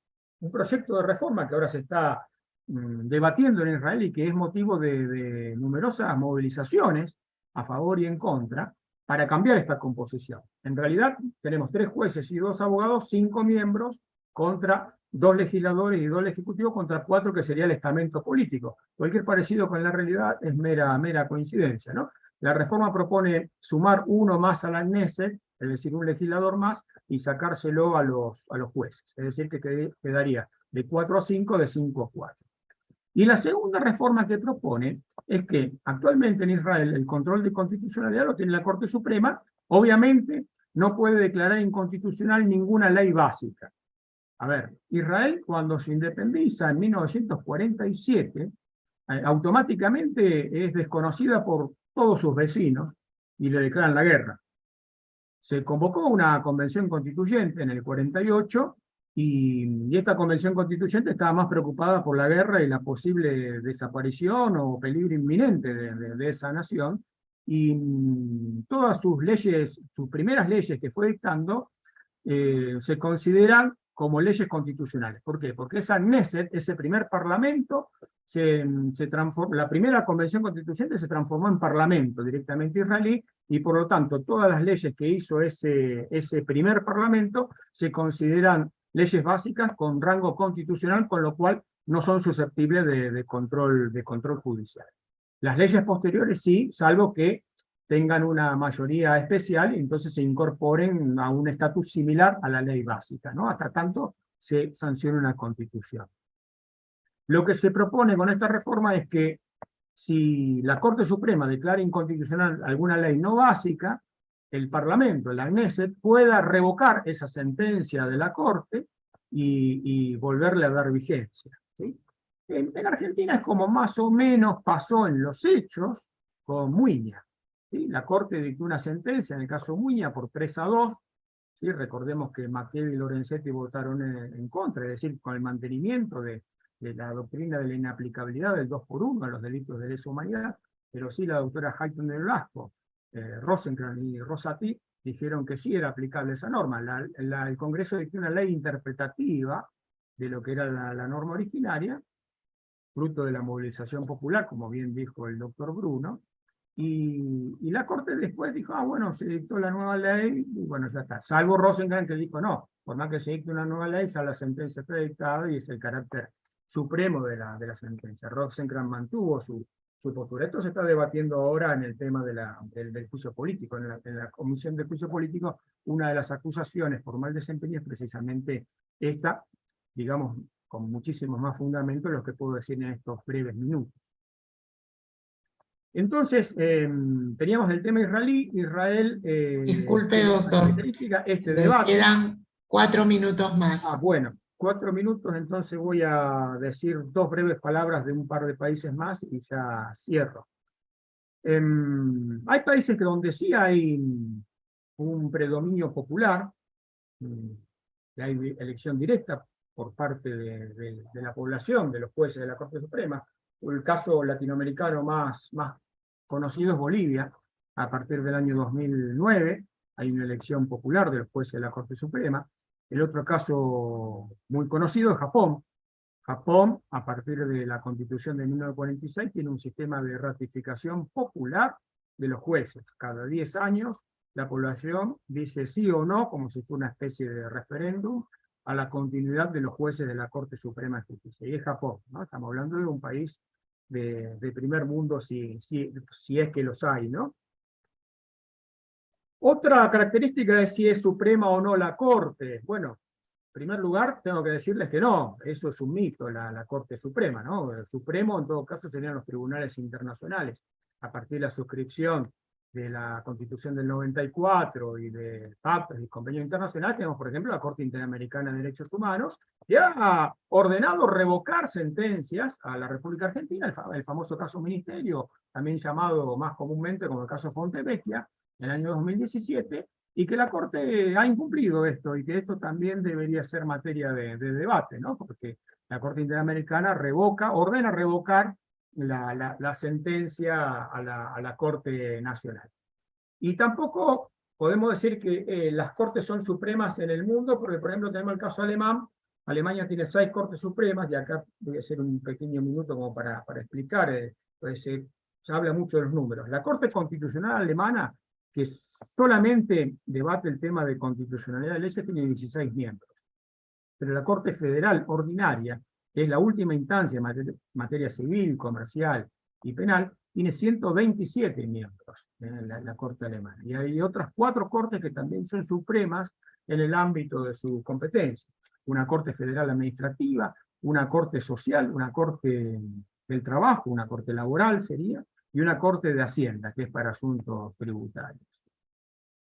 [SPEAKER 7] proyecto de reforma que ahora se está debatiendo en Israel y que es motivo de numerosas movilizaciones a favor y en contra, para cambiar esta composición. En realidad tenemos 3 jueces y 2 abogados, 5 miembros, contra 2 legisladores y 2 ejecutivos, contra 4 que sería el estamento político. Cualquier parecido con la realidad es mera coincidencia, ¿no? La reforma propone sumar 1 más a la Knesset, es decir, un legislador más, y sacárselo a los jueces. Es decir, que quedaría de 4 a 5, de 5 a 4. Y la segunda reforma que propone es que actualmente en Israel el control de constitucionalidad lo tiene la Corte Suprema, obviamente no puede declarar inconstitucional ninguna ley básica. A ver, Israel cuando se independiza en 1947, automáticamente es desconocida por todos sus vecinos y le declaran la guerra. Se convocó una convención constituyente en el 48, y esta convención constituyente estaba más preocupada por la guerra y la posible desaparición o peligro inminente de esa nación, y todas sus leyes, sus primeras leyes que fue dictando, se consideran como leyes constitucionales. ¿Por qué? Porque esa Knesset, ese primer parlamento, la primera convención constituyente se transformó en parlamento directamente israelí, y por lo tanto todas las leyes que hizo ese primer parlamento se consideran leyes básicas con rango constitucional, con lo cual no son susceptibles de control judicial. Las leyes posteriores sí, salvo que tengan una mayoría especial y entonces se incorporen a un estatus similar a la ley básica, ¿no? Hasta tanto se sancione una constitución. Lo que se propone con esta reforma es que si la Corte Suprema declara inconstitucional alguna ley no básica, el Parlamento, la Knesset, pueda revocar esa sentencia de la Corte y volverle a dar vigencia, ¿sí? En Argentina es como más o menos pasó en los hechos con Muiña, ¿sí? La Corte dictó una sentencia, en el caso Muiña, por 3-2, ¿sí? Recordemos que Macchiavelli y Lorenzetti votaron en contra, es decir, con el mantenimiento de la doctrina de la inaplicabilidad del 2 por 1 a los delitos de lesa humanidad, pero sí la doctora Hayton de Nolasco, Rosenkrantz y Rosati dijeron que sí era aplicable esa norma. El Congreso dictó una ley interpretativa de lo que era la norma originaria, fruto de la movilización popular, como bien dijo el doctor Bruno, y la Corte después dijo, bueno, se dictó la nueva ley, y bueno, ya está. Salvo Rosenkrantz, que dijo, no, por más que se dicte una nueva ley, ya la sentencia está dictada y es el carácter supremo de la sentencia. Rosenkrantz mantuvo su postura. Esto se está debatiendo ahora en el tema del juicio político. En la Comisión de Juicio Político, una de las acusaciones por mal desempeño es precisamente esta, digamos, con muchísimos más fundamentos, los que puedo decir en estos breves minutos.
[SPEAKER 2] Entonces, teníamos el tema israelí, Israel...
[SPEAKER 7] Disculpe, doctor,
[SPEAKER 2] debate. Quedan 4 minutos más.
[SPEAKER 7] Bueno, 4 minutos, entonces voy a decir 2 breves palabras de un par de países más y ya cierro. Hay países donde sí hay un predominio popular, que hay elección directa por parte de la población, de los jueces de la Corte Suprema. El caso latinoamericano más conocido es Bolivia. A partir del año 2009 hay una elección popular de los jueces de la Corte Suprema. El otro caso muy conocido es Japón. Japón, a partir de la Constitución de 1946, tiene un sistema de ratificación popular de los jueces. Cada 10 años la población dice sí o no, como si fuera una especie de referéndum, a la continuidad de los jueces de la Corte Suprema de Justicia. Y es Japón, ¿no? Estamos hablando de un país de primer mundo, si es que los hay, ¿no? Otra característica es si es suprema o no la Corte. Bueno, en primer lugar, tengo que decirles que no, eso es un mito, la Corte Suprema, ¿no? El Supremo, en todo caso, serían los tribunales internacionales. A partir de la suscripción de la Constitución del 94 y de pactos y convenios internacionales, tenemos, por ejemplo, la Corte Interamericana de Derechos Humanos, que ha ordenado revocar sentencias a la República Argentina, el famoso caso Ministerio, también llamado más comúnmente como el caso Fontevecchia, en el año 2017, y que la Corte ha incumplido esto, y que esto también debería ser materia de debate, ¿no? Porque la Corte Interamericana ordena revocar la sentencia a la Corte Nacional. Y tampoco podemos decir que las Cortes son supremas en el mundo, porque por ejemplo tenemos el caso alemán. Alemania tiene 6 Cortes Supremas, y acá voy a hacer un pequeño minuto como para explicar, pues, se habla mucho de los números. La Corte Constitucional Alemana, que solamente debate el tema de constitucionalidad de leyes, tiene 16 miembros. Pero la Corte Federal Ordinaria, que es la última instancia en materia civil, comercial y penal, tiene 127 miembros en la Corte alemana. Y hay otras 4 cortes que también son supremas en el ámbito de su competencia. Una Corte Federal Administrativa, una Corte Social, una Corte del Trabajo, una Corte Laboral sería, y una Corte de Hacienda, que es para asuntos tributarios.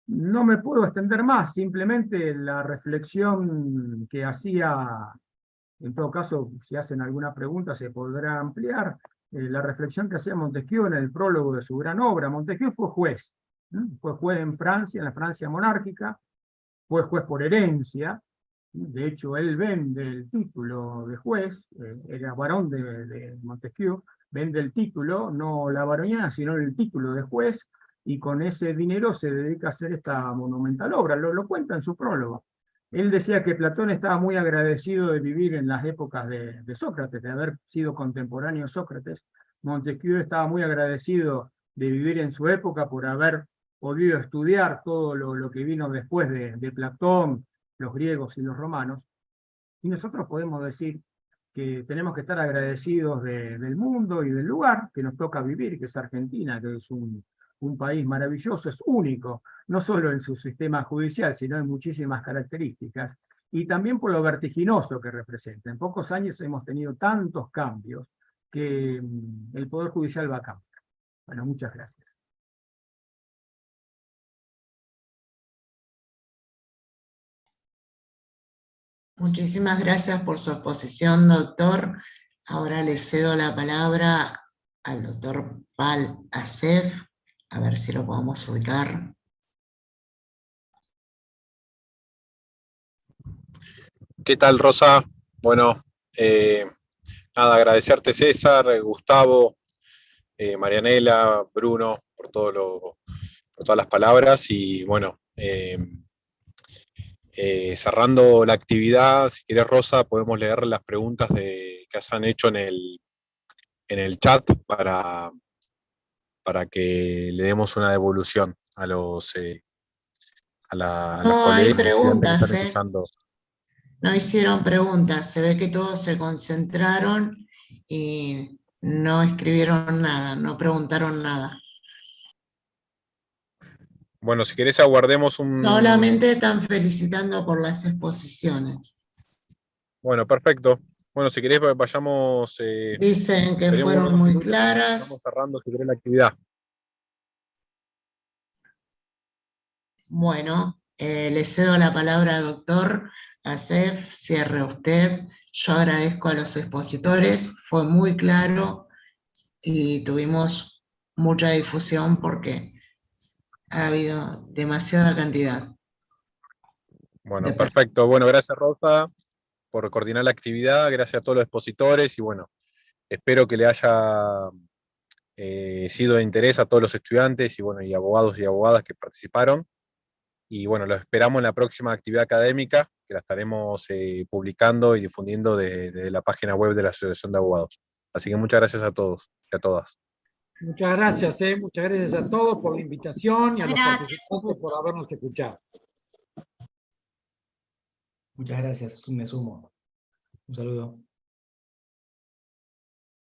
[SPEAKER 7] No me puedo extender más, simplemente la reflexión que hacía, en todo caso, si hacen alguna pregunta se podrá ampliar, la reflexión que hacía Montesquieu en el prólogo de su gran obra. Montesquieu fue juez, fue juez en Francia, en la Francia monárquica, fue juez por herencia. De hecho, él vende el título de juez, era barón de Montesquieu, vende el título, no la baronía, sino el título de juez, y con ese dinero se dedica a hacer esta monumental obra. Lo cuenta en su prólogo. Él decía que Platón estaba muy agradecido de vivir en las épocas de Sócrates, de haber sido contemporáneo a Sócrates. Montesquieu estaba muy agradecido de vivir en su época por haber podido estudiar todo lo que vino después de Platón, los griegos y los romanos. Y nosotros podemos decir que tenemos que estar agradecidos del mundo y del lugar que nos toca vivir, que es Argentina, que es un país maravilloso, es único, no solo en su sistema judicial, sino en muchísimas características, y también por lo vertiginoso que representa. En pocos años hemos tenido tantos cambios que el Poder Judicial va a cambiar. Bueno, muchas gracias.
[SPEAKER 2] Muchísimas gracias por su exposición, doctor. Ahora le cedo la palabra al doctor Pal Assef, a ver si lo podemos ubicar.
[SPEAKER 1] ¿Qué tal, Rosa? Bueno, nada, agradecerte, César, Gustavo, Marianela, Bruno, por por todas las palabras. Y bueno, cerrando la actividad, si querés, Rosa, podemos leer las preguntas que se han hecho en el chat para que le demos una devolución a los
[SPEAKER 2] No
[SPEAKER 1] colegas
[SPEAKER 2] hay
[SPEAKER 1] y estudiantes que
[SPEAKER 2] preguntas,
[SPEAKER 1] están escuchando.
[SPEAKER 2] no hicieron preguntas. Se ve que todos se concentraron y no escribieron nada, no preguntaron nada.
[SPEAKER 1] Bueno, si querés aguardemos
[SPEAKER 2] Solamente están felicitando por las exposiciones.
[SPEAKER 1] Bueno, perfecto. Bueno, si querés vayamos...
[SPEAKER 2] Dicen que
[SPEAKER 1] esperemos
[SPEAKER 2] fueron
[SPEAKER 1] unos
[SPEAKER 2] muy
[SPEAKER 1] minutos, estamos
[SPEAKER 2] claras.
[SPEAKER 1] cerrando, si querés, la actividad.
[SPEAKER 2] Bueno, le cedo la palabra, doctor Asef, cierre usted. Yo agradezco a los expositores, fue muy claro y tuvimos mucha difusión porque ha habido demasiada cantidad
[SPEAKER 1] Bueno,
[SPEAKER 2] de personas.
[SPEAKER 1] perfecto. Bueno, gracias, Rosa, por coordinar la actividad. Gracias a todos los expositores y bueno, espero que le haya sido de interés a todos los estudiantes y bueno, y abogados y abogadas que participaron. Y bueno, los esperamos en la próxima actividad académica, que la estaremos publicando y difundiendo desde la página web de la Asociación de Abogados. Así que muchas gracias a todos y a todas.
[SPEAKER 5] Muchas gracias, muchas gracias a todos por la invitación y a los
[SPEAKER 4] Gracias,
[SPEAKER 5] participantes por habernos escuchado.
[SPEAKER 3] Muchas gracias, me sumo. Un saludo.